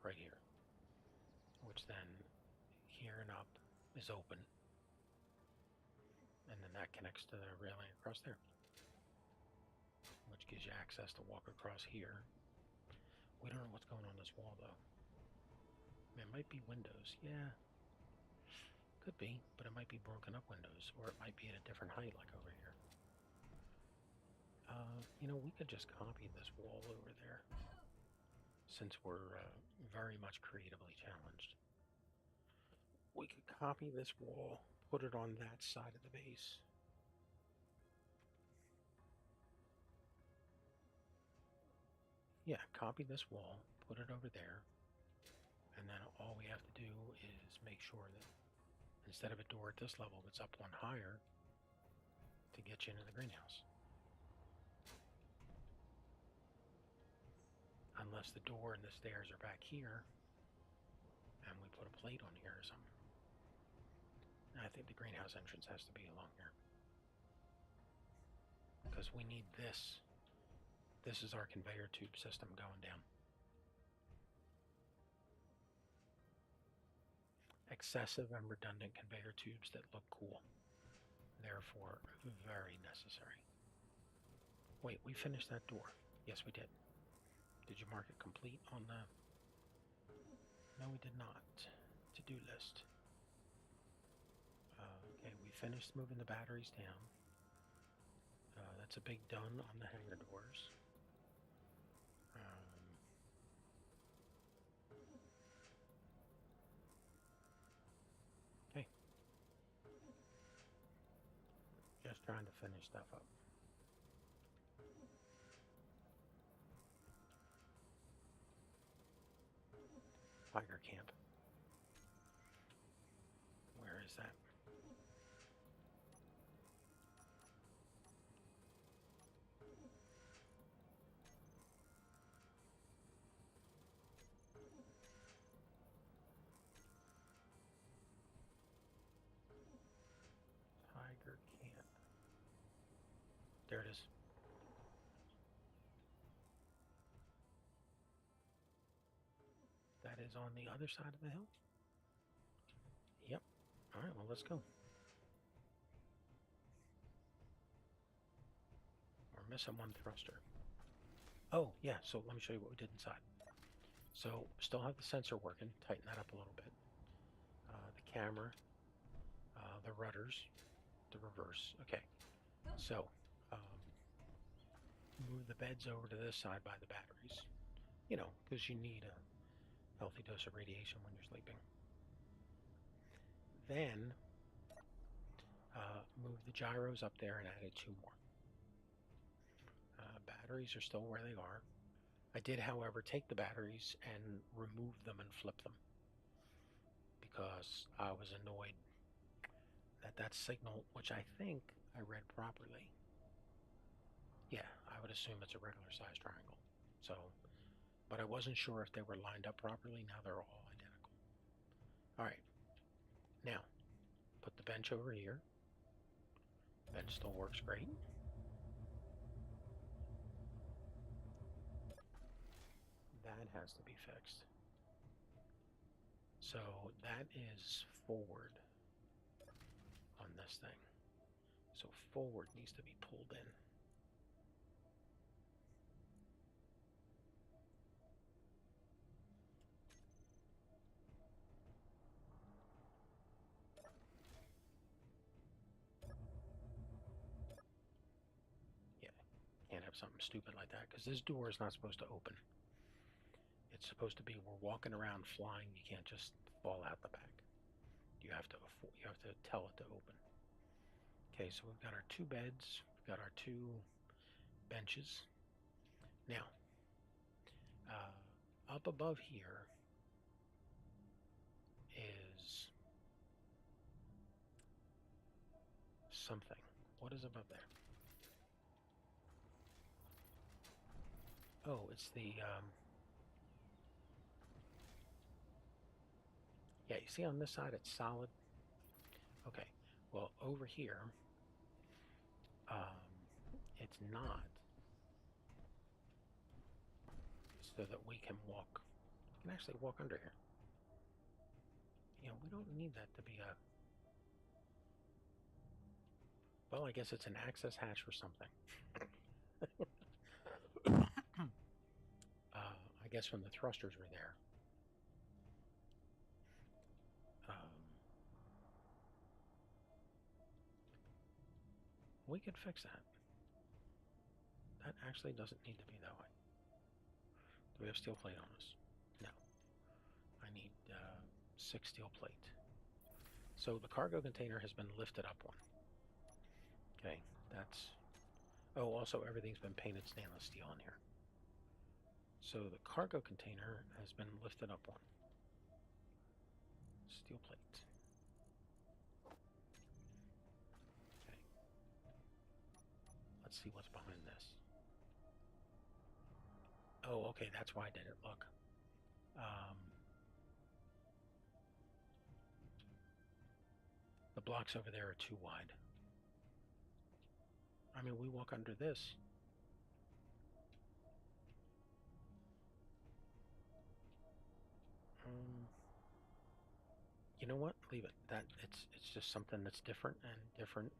right here, which then here and up is open, and then that connects to the railing across there, which gives you access to walk across here. We don't know what's going on this wall though. It might be windows, yeah, could be, but it might be broken up windows, or it might be at a different height like over here. You know, we could just copy this wall over there, since we're very much creatively challenged. We could copy this wall, put it on that side of the base. Yeah, copy this wall, put it over there, and then all we have to do is make sure that instead of a door at this level, it's up one higher to get you into the greenhouse. Unless the door and the stairs are back here, and we put a plate on here or something. I think the greenhouse entrance has to be along here, because we need this. This is our conveyor tube system going down. Excessive and redundant conveyor tubes that look cool. Therefore, very necessary. Wait, we finished that door. Yes, we did. Did you mark it complete on the... No, we did not. To-do list. Okay, we finished moving the batteries down. That's a big done on the hangar doors. Okay. Just trying to finish stuff up. Tiger camp. Where is that? Tiger camp. There it is. That is on the other side of the hill? Yep. All right, well, let's go. We're missing one thruster. Oh, yeah, so let me show you what we did inside. So, still have the sensor working. Tighten that up a little bit. The camera, the rudders, the reverse. Okay, so move the beds over to this side by the batteries. You know, because you need a healthy dose of radiation when you're sleeping. Then move the gyros up there and added 2 more. Batteries are still where they are. I did, however, take the batteries and remove them and flip them, because I was annoyed that that signal, which I think I read properly. Yeah, I would assume it's a regular size triangle. So, but I wasn't sure if they were lined up properly. Now they're all identical. All right, now put the bench over here. Bench still works great. That has to be fixed. So that is forward on this thing. So forward needs to be pulled in. Yeah, can't have something stupid like that because this door is not supposed to open. It's supposed to be we're walking around flying. You can't just fall out the back. You have to tell it to open. Okay, so we've got our two beds. We've got our two benches. Now, up above here is something. What is above there? Oh, it's the yeah, you see on this side it's solid. Okay, well over here it's not, so that we can walk. We can actually walk under here. You know, we don't need that to be a, well, I guess it's an access hatch for something. I guess when the thrusters were there. We could fix that. That actually doesn't need to be that way. Do we have steel plate on us? No. I need 6 steel plate. So the cargo container has been lifted up one. Okay, that's... Oh, also everything's been painted stainless steel in here. So the cargo container has been lifted up one. Steel plate. Okay. Let's see what's behind this. Oh, okay, that's why I did it. Look. The blocks over there are too wide. I mean, we walk under this. You know what? Leave it. That it's just something that's different, and different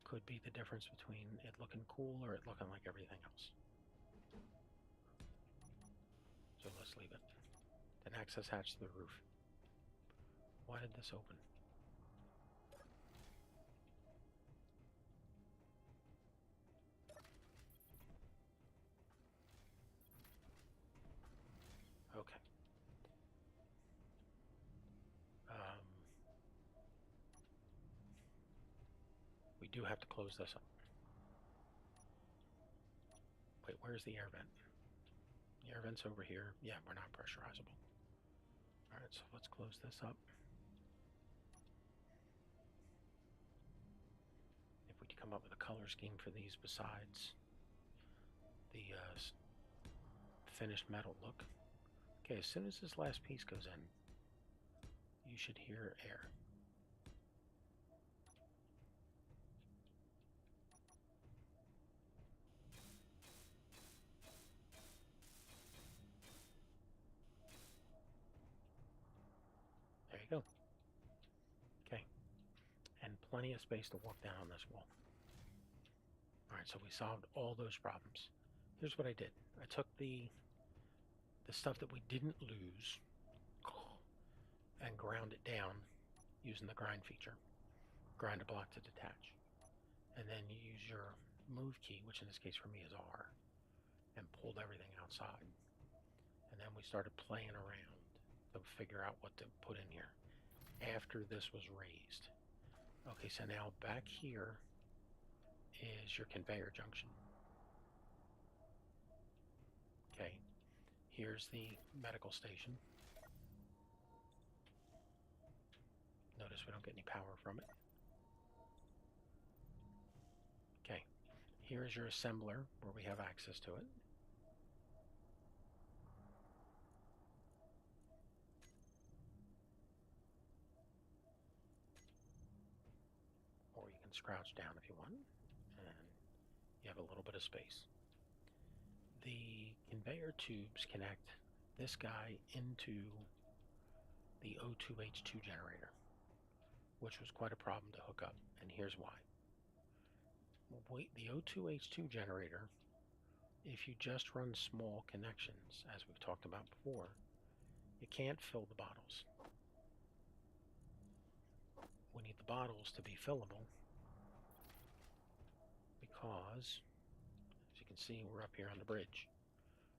could be the difference between it looking cool or it looking like everything else. So let's leave it. An access hatch to the roof. Why did this open? Okay. We do have to close this up. Wait, where's the air vent? The air vent's over here. Yeah, we're not pressurizable. Alright, so let's close this up. If we come up with a color scheme for these besides the finished metal look. Okay, as soon as this last piece goes in, you should hear air. There you go. Okay. And plenty of space to walk down on this wall. Alright, so we solved all those problems. Here's what I did. I took the stuff that we didn't lose and ground it down using the grind feature. Grind a block to detach. And then you use your move key, which in this case for me is R, and pulled everything outside. And then we started playing around to figure out what to put in here after this was raised. Okay, so now back here is your conveyor junction. Okay, here's the medical station. Notice we don't get any power from it. Okay, here's your assembler where we have access to it. can crouch down if you want, and you have a little bit of space. The conveyor tubes connect this guy into the O2H2 generator, which was quite a problem to hook up, and here's why. The O2H2 generator, if you just run small connections, as we've talked about before, you can't fill the bottles. We need the bottles to be fillable because, as you can see, we're up here on the bridge.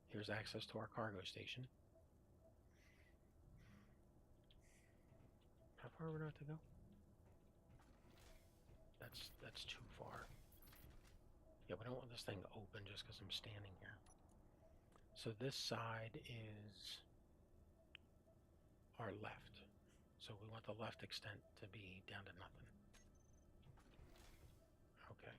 Here's access to our cargo station. How far are we going to have to go? That's too far. Yeah, we don't want this thing open just because I'm standing here. So this side is our left. So we want the left extent to be down to nothing. Okay.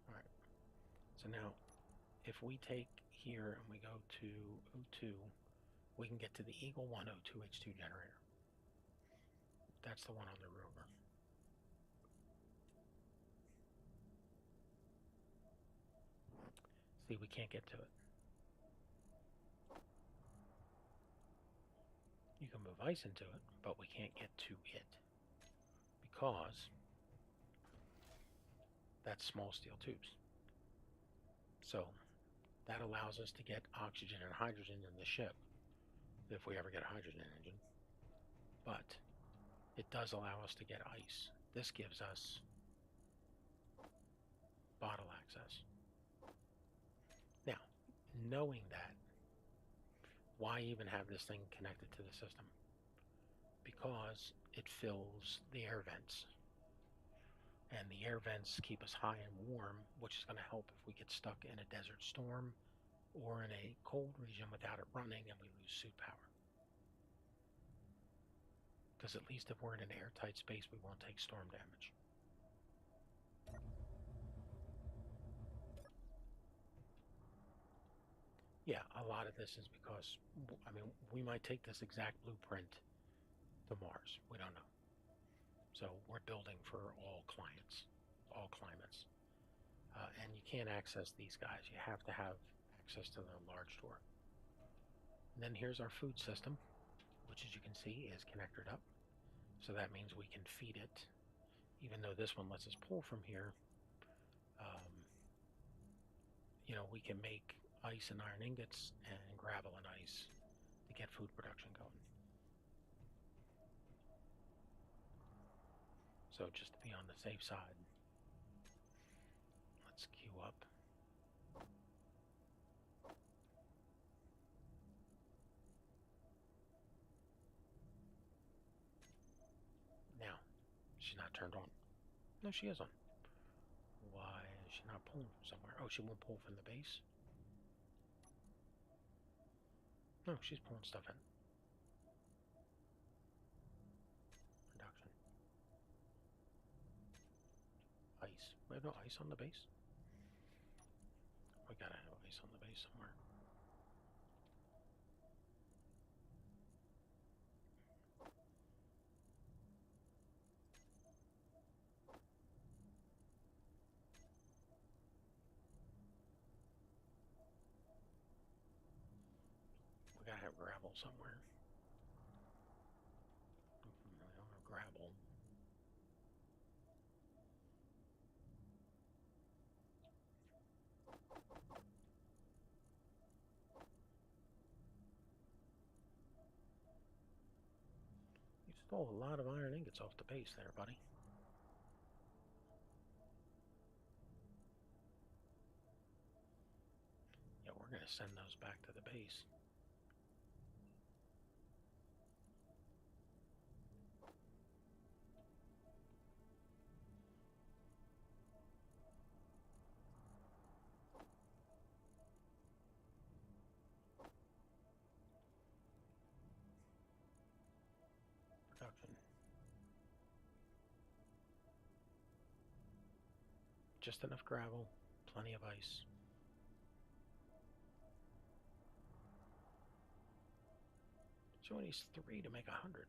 All right. So now, if we take here and we go to O2, we can get to the Eagle 1 O2H2 generator. That's the one on the rover. See, we can't get to it. You can move ice into it, but we can't get to it because that's small steel tubes. So that allows us to get oxygen and hydrogen in the ship if we ever get a hydrogen engine. But it does allow us to get ice. This gives us bottle access. Now, knowing that, why even have this thing connected to the system? Because it fills the air vents. And the air vents keep us high and warm, which is going to help if we get stuck in a desert storm or in a cold region without it running and we lose suit power. Because at least if we're in an airtight space, we won't take storm damage. Yeah, a lot of this is because, I mean, we might take this exact blueprint to Mars. We don't know. So we're building for all clients, all climates. And you can't access these guys. You have to have access to the large door. And then here's our food system, which as you can see is connected up. So that means we can feed it, even though this one lets us pull from here. You know, we can make ice and iron ingots and gravel and ice to get food production going. So just to be on the safe side, let's queue up. Now, she's not turned on. No, she is on. Why is she not pulling from somewhere? Oh, she won't pull from the base? No, she's pulling stuff in. Production. Ice. We have no ice on the base? We gotta have ice on the base somewhere. We gotta have gravel somewhere. We don't have gravel. You stole a lot of iron ingots off the base there, buddy. Yeah, we're gonna send those back to the base. Production. Just enough gravel, plenty of ice. So it needs 3 to make 100.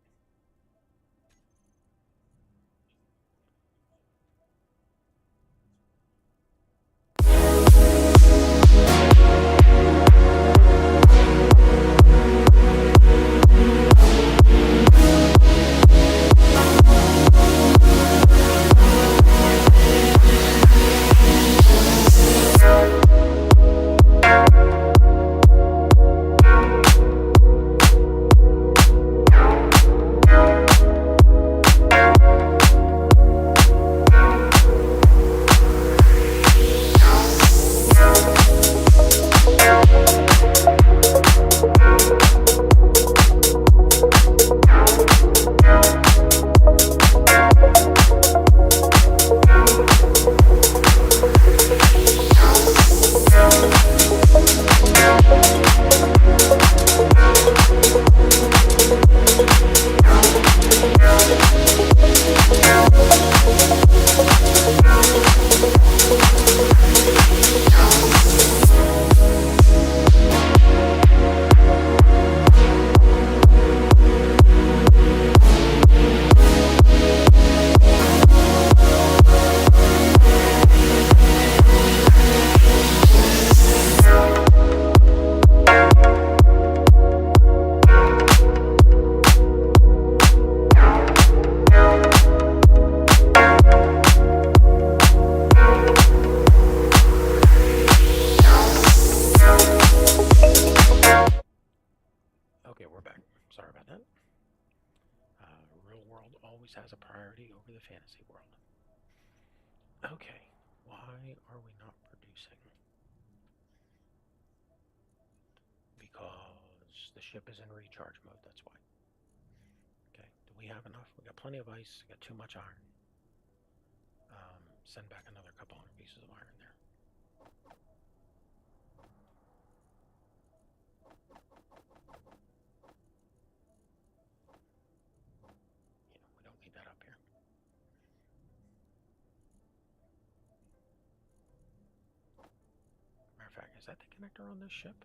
Okay, we're back. Sorry about that. Real world always has a priority over the fantasy world. Okay, why are we not producing? Because the ship is in recharge mode, that's why. Okay, do we have enough? We got plenty of ice, we got too much iron. Send back another couple hundred pieces of iron there. We don't need that up here. Matter of fact, is that the connector on this ship?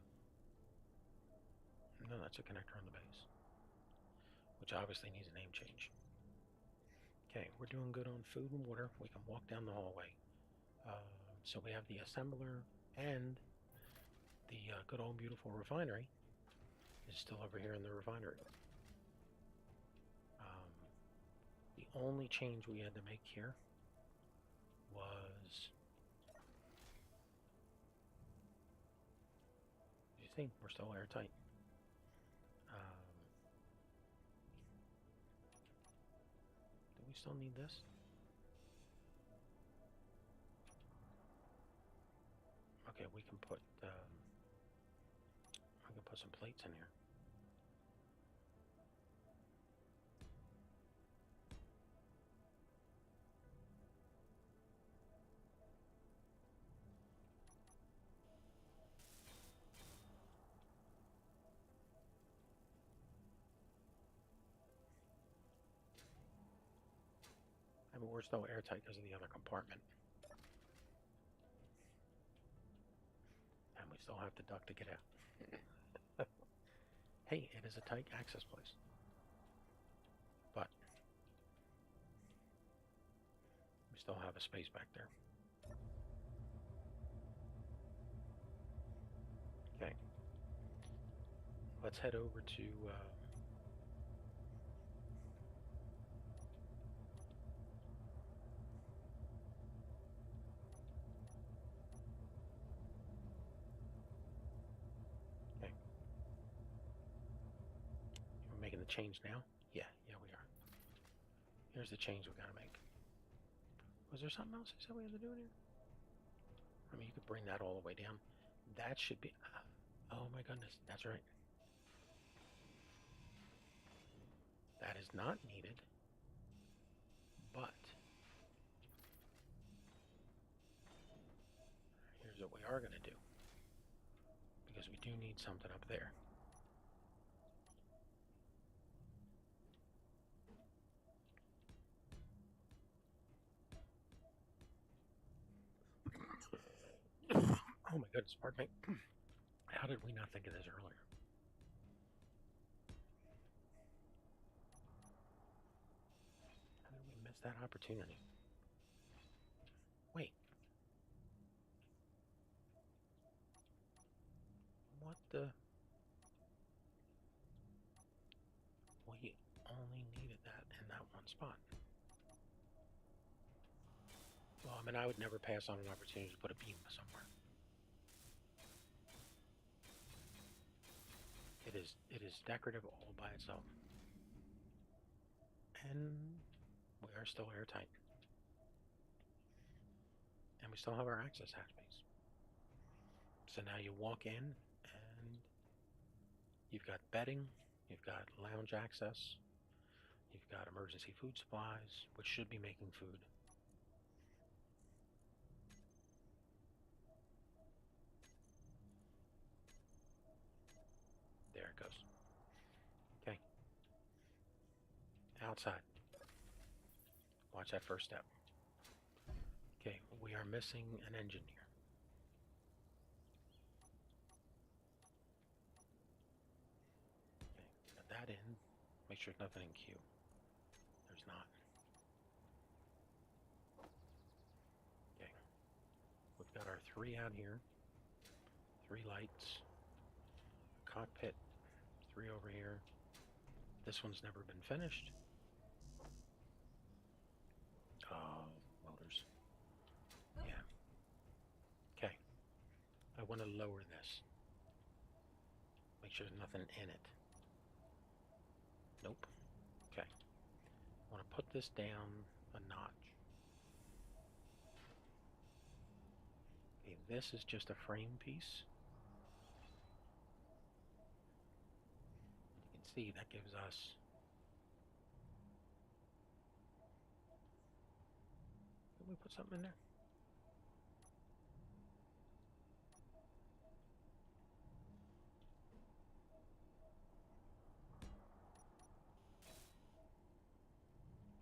No, that's a connector on the base, which obviously needs a name change. Okay, we're doing good on food and water. We can walk down the hallway. So we have the assembler and the good old beautiful refinery is still over here in the refinery. The only change we had to make here was, you think we're still airtight. Do we still need this? Okay, we can put some plates in here. I mean, we're still airtight because of the other compartment. And we still have to duck to get out. Hey, it is a tight access place. But we still have a space back there. Okay. Let's head over to... okay. We're making the change now? Yeah, we are. Here's the change we gotta make. Was there something else I said we had to do in here? I mean, you could bring that all the way down. That should be... oh my goodness, that's right. That is not needed. But... here's what we are going to do. Because we do need something up there. Oh my goodness, pardon me. How did we not think of this earlier? that opportunity. Wait. What the? We only needed that in that one spot. Well, I mean, I would never pass on an opportunity to put a beam somewhere. It is decorative all by itself. And we are still airtight. And we still have our access hatchways. So now you walk in and you've got bedding, you've got lounge access, you've got emergency food supplies, which should be making food. There it goes. Okay. Outside. Watch that first step. Okay, we are missing an engine here. Okay, put that in. Make sure there's nothing in queue. There's not. Okay. We've got our 3 out here. 3 lights. Cockpit. 3 over here. This one's never been finished. Motors. Yeah. Okay. I want to lower this. Make sure there's nothing in it. Nope. Okay. I want to put this down a notch. Okay, this is just a frame piece. You can see that gives us... Can we put something in there?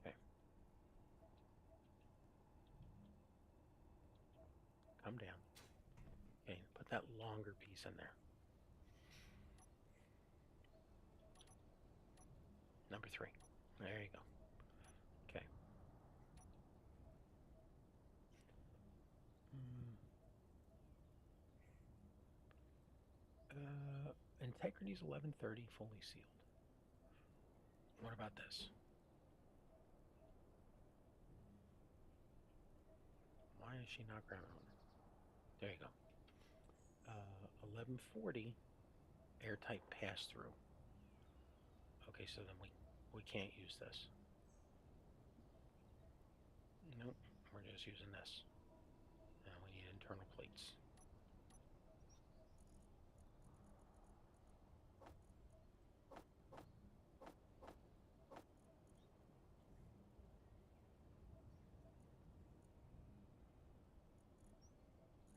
Okay. Come down. Okay, put that longer piece in there. Number 3. There you go. Okay. Integrity's 1130, fully sealed. What about this? Why is she not grabbing on? There you go. 1140, airtight pass-through. Okay, so then we can't use this. Nope, we're just using this. Now we need internal plates.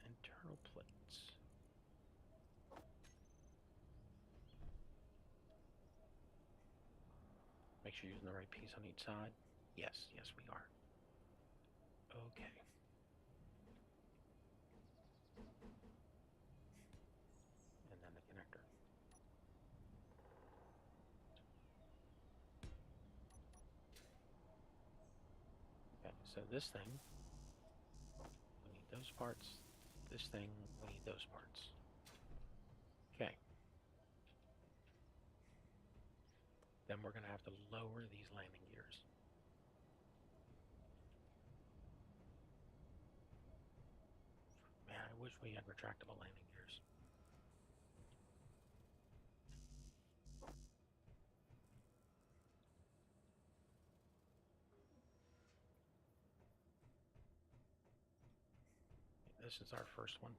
Internal plates. Make sure you're using the right piece on each side. Yes, yes we are. Okay. And then the connector. Okay, so this thing, we need those parts. This thing, we need those parts. Okay. Then we're going to have to lower these landing gears. Man, I wish we had retractable landing gears. This is our first one.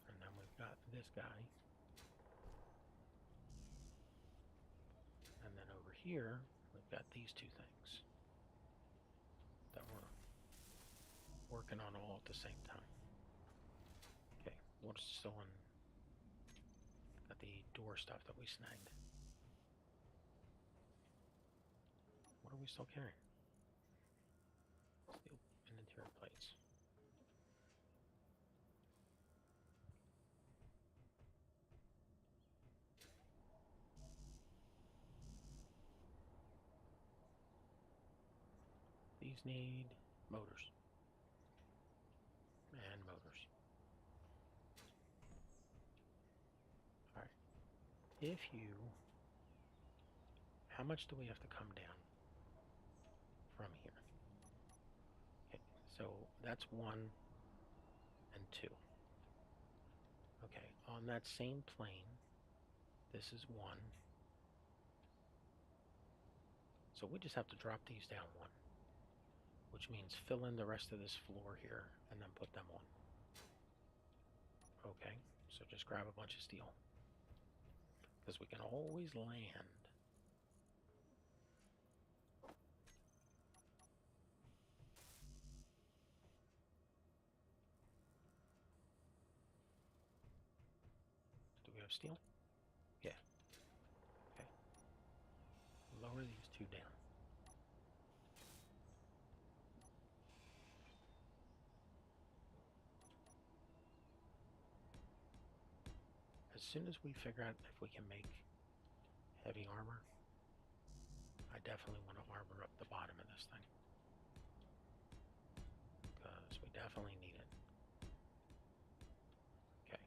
And then we've got this guy. And then over here, we've got these 2 things that we're working on all at the same time. Okay, what's still in? Got the door stuff that we snagged. What are we still carrying? Steel and interior plates. these need motors and motors. All right. How much do we have to come down from here? Okay, so that's 1 and 2. Okay, on that same plane, this is 1. So we just have to drop these down 1, which means fill in the rest of this floor here and then put them on. Okay, so just grab a bunch of steel because we can always land. Do we have steel? Yeah. Okay. Lower these 2 down. As soon as we figure out if we can make heavy armor, I definitely want to armor up the bottom of this thing because we definitely need it. Okay.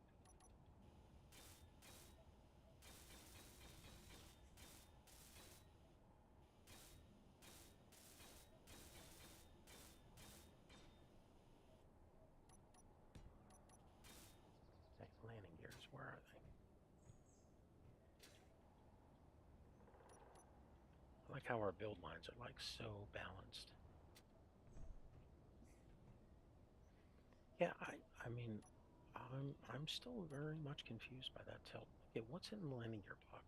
Okay, landing gears, where are they? I like how our build lines are like so balanced. Yeah, I mean, I'm still very much confused by that tilt. Okay, what's in the landing gear block?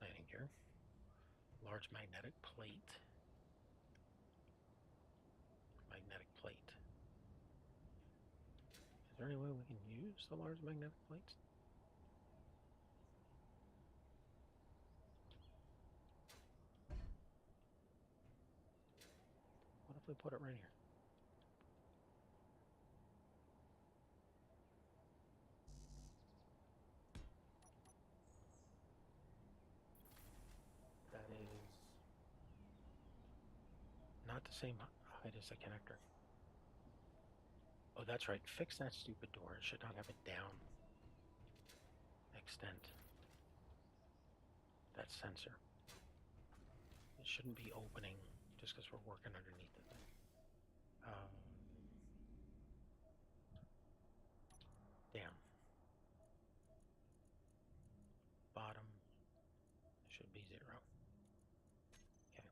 Landing gear, large magnetic plate, magnetic plate. Is there any way we can use the large magnetic plates? What if we put it right here? That is not the same height as the connector. Oh, that's right. Fix that stupid door. It should not have a down extent. That sensor. It shouldn't be opening just because we're working underneath it. Down. Bottom should be 0. Okay.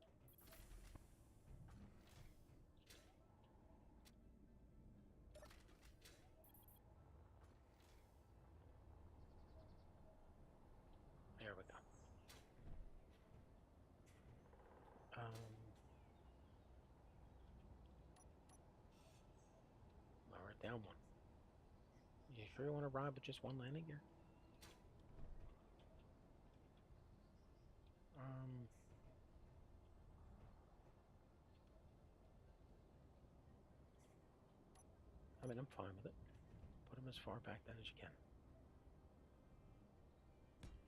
There we go. Lower it down 1. You sure you want to ride with just 1 landing gear? I mean, I'm fine with it. Put them as far back then as you can.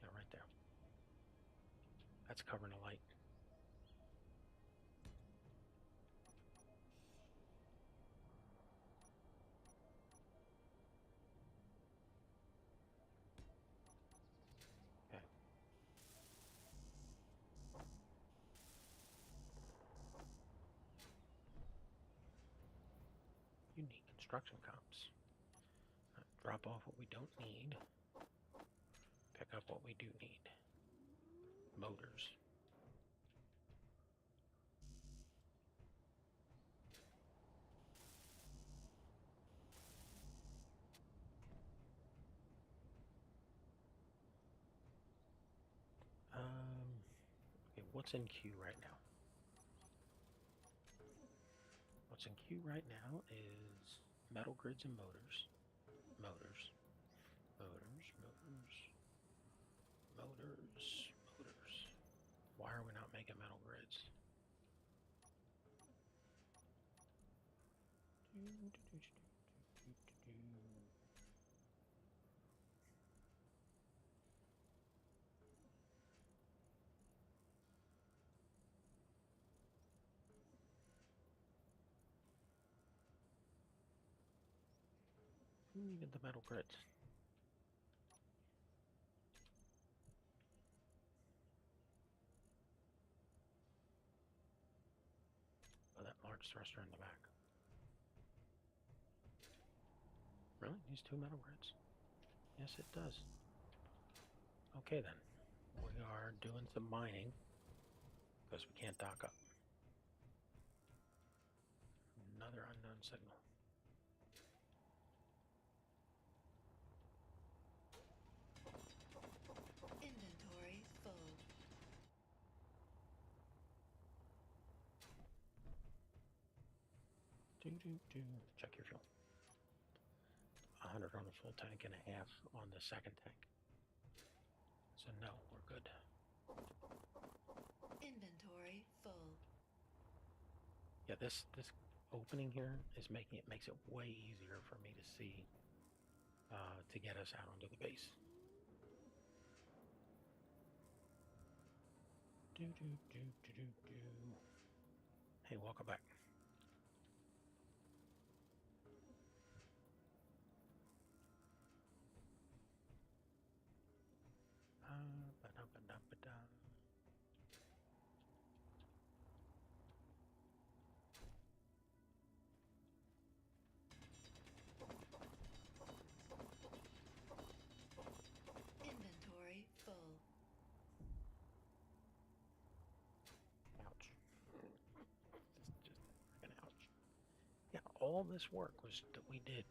Yeah, right there. That's covering the light. Okay. Unique construction comps. Drop off what we don't need. Pick up what we do need. Motors. Okay, what's in queue right now? What's in queue right now is metal grids and motors. Motors. Motors. Motors. Motors. Motors. Why are we not making metal grids? Who needed the metal grids? Oh, that large thruster in the back. Really? These 2 metal grids? Yes, it does. Okay, then. We are doing some mining because we can't dock up. Another unknown signal. Inventory full. Check your fuel. 100 on the full tank and a half on the second tank. So no, we're good. Inventory full. Yeah, this opening here is makes it way easier for me to see to get us out onto the base. Hey, welcome back. Ba-da-ba-da-ba-da. Inventory full. Ouch. Just freaking ouch. Yeah, all this work that we did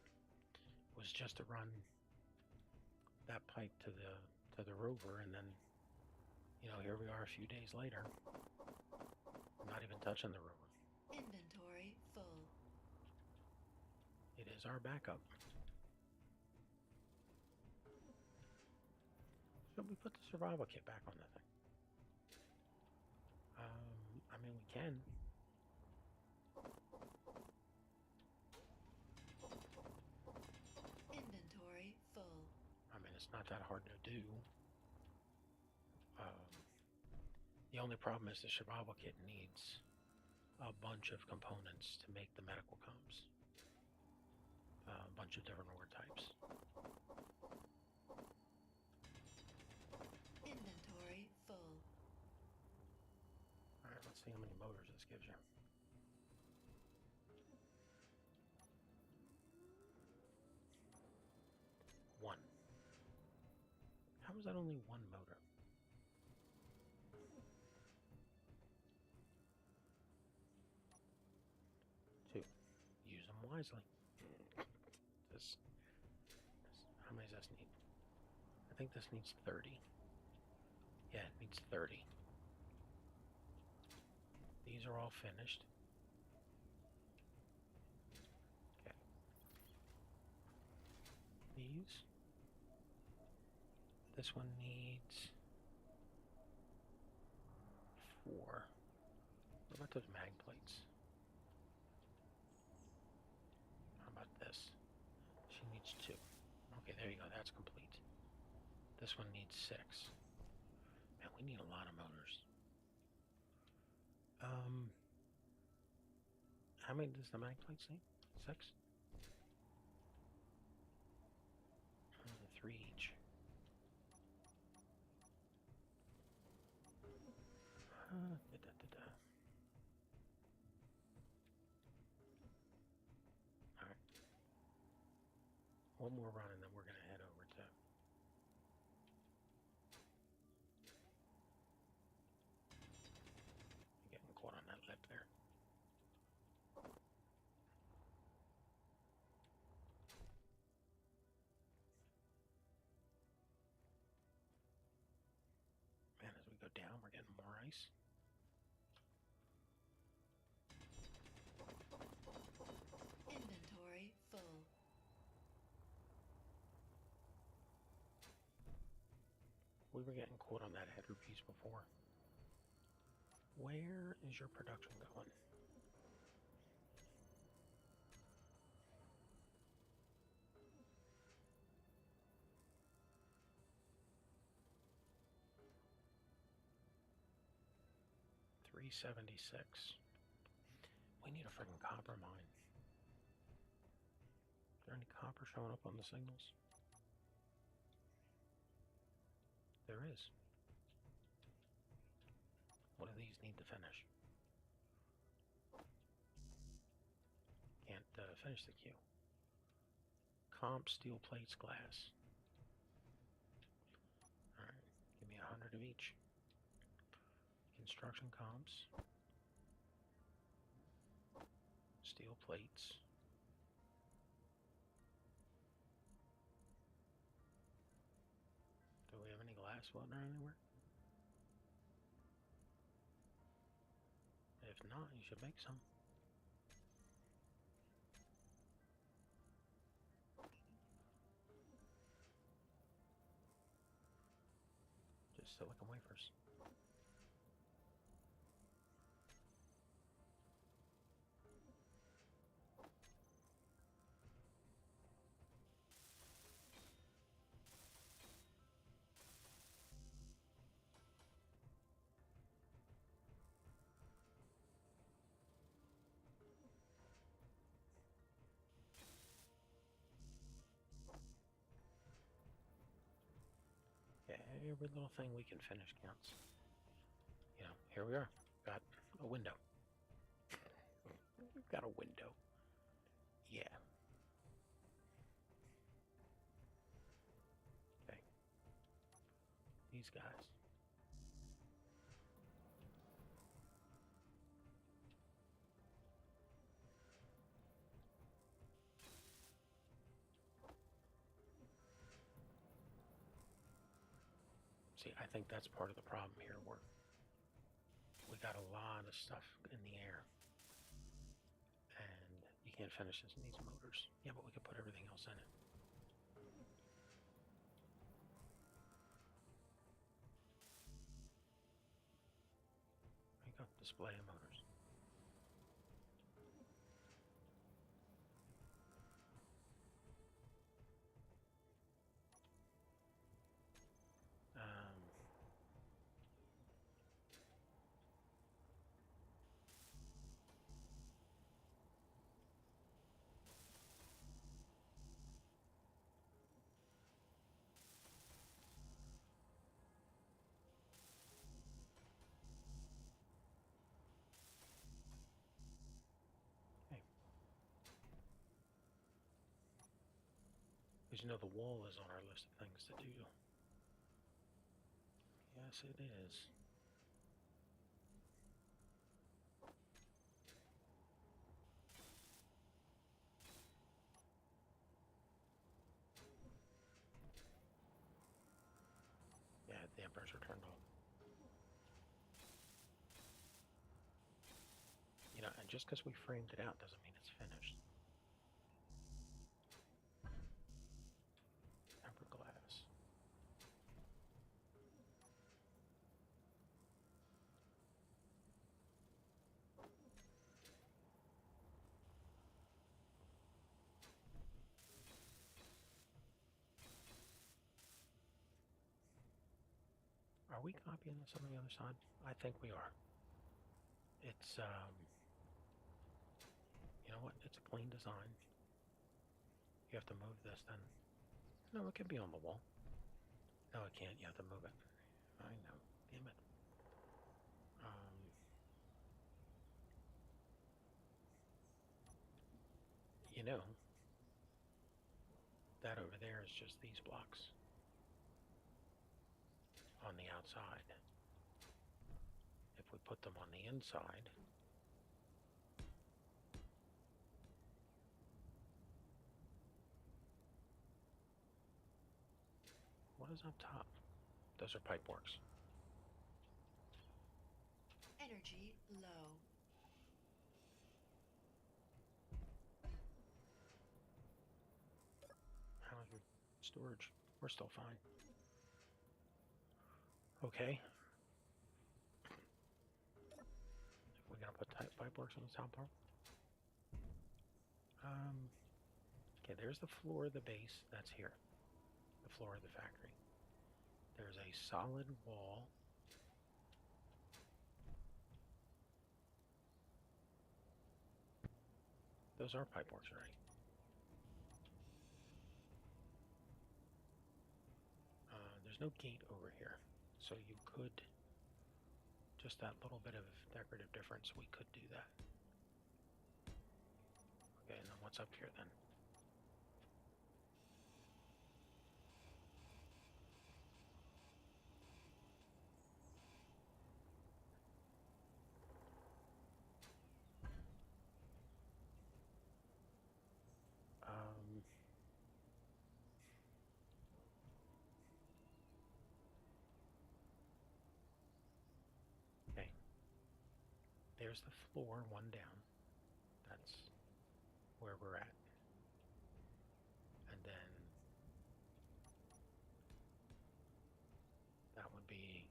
was just to run that pipe to the rover, and then here we are a few days later, not even touching the rover. Inventory full. It is our backup. Should we put the survival kit back on that thing? I mean, we can. Inventory full. I mean, it's not that hard to do. The only problem is the survival kit needs a bunch of components to make the medical comms. A bunch of different ore types. Inventory full. All right, let's see how many motors this gives you. One. How is that only one motor? Two. Use them wisely. How many does this need? I think this needs 30. Yeah, it needs 30. These are all finished. Okay. These. This one needs 4. What about those mag plates? How about this? She needs 2. Okay, there you go. That's complete. This one needs 6. Man, we need a lot of motors. How many does the mag plates need? 6? 3 each. Alright. One more run and then we're going to head over to... Getting caught on that lip there. Man, as we go down, we're getting more ice. Inventory full. We were getting caught on that header piece before. Where is your production going? $376. We need a freaking copper mine. there any copper showing up on the signals? There is. What do these need to finish? Can't finish the queue. Comp, steel plates, glass. Alright, give me 100 of each. Construction comps. Steel plates. Do we have any glass floating around anywhere? If not, you should make some. Just silicon wafers. Every little thing we can finish counts. You know, here we are. Got a window. We've got a window. Yeah. Okay. These guys. See, I think that's part of the problem here. We got a lot of stuff in the air. And you can't finish this in these motors. Yeah, but we could put everything else in it. There you go, display of motors. Because you know the wall is on our list of things to do. Yes, it is. Yeah, the dampers are turned on. You know, and just because we framed it out doesn't mean it's finished. Tempered glass. Are we copying this on the other side? I think we are. It's, you know what? It's a clean design. You have to move this then. No, it can be on the wall. No, it can't. You have to move it. I know. Damn it. You know, that over there is just these blocks on the outside. If we put them on the inside, what is up top? Those are pipe works. Energy low. How's your storage? We're still fine. Okay. We're gonna put pipe works on the top part. Okay, there's the floor of the base. That's here. The floor of the factory. There's a solid wall. Those are pipe works, right? there's no gate over here. So you could, just that little bit of decorative difference, we could do that. Okay, and then what's up here then? Um, okay, there's the floor, one down. That's where we're at. And then that would be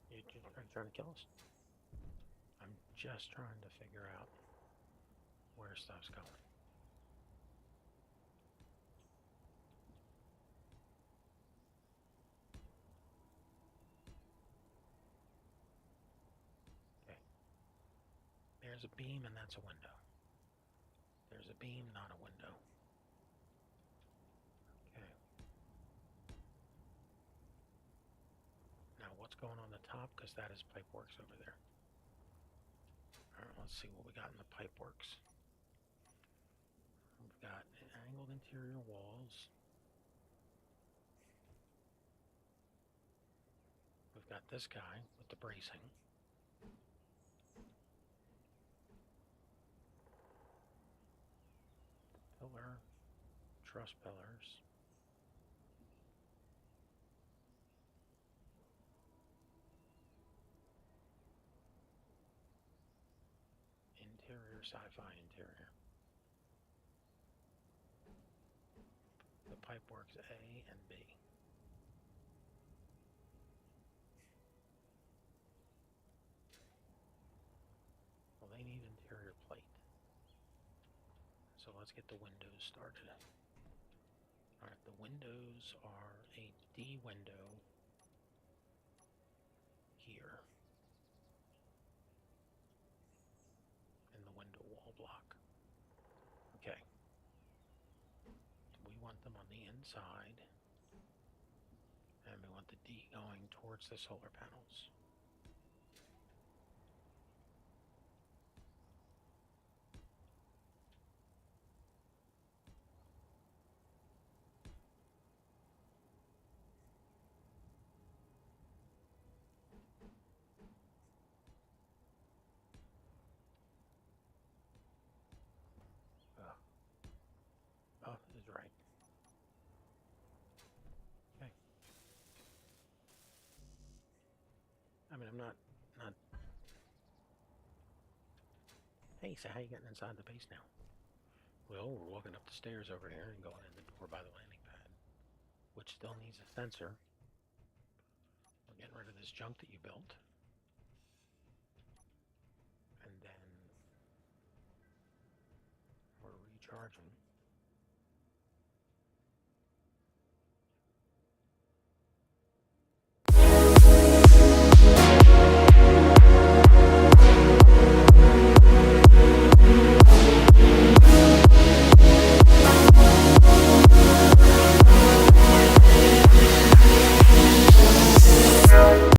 you trying to kill us? I'm just trying to figure out where stuff's going. Okay. There's a beam and that's a window. There's a beam, not a window. Okay. Now what's going on the top? Because that is pipeworks over there. Alright, let's see what we got in the pipeworks. We've got angled interior walls. We've got this guy with the bracing. Pillar, truss pillars. Interior, sci-fi interior. The pipeworks A and B. Well, they need interior plate. So let's get the windows started. Alright, the windows are a D window here in the window wall block. Okay. We want them on the inside, and we want the D going towards the solar panels. Oh, is right. Okay. I mean, I'm not. Hey, so how you getting inside the base now? Well, we're walking up the stairs over here and going in the door by the landing pad, which still needs a sensor. We're getting rid of this junk that you built. And then we're recharging.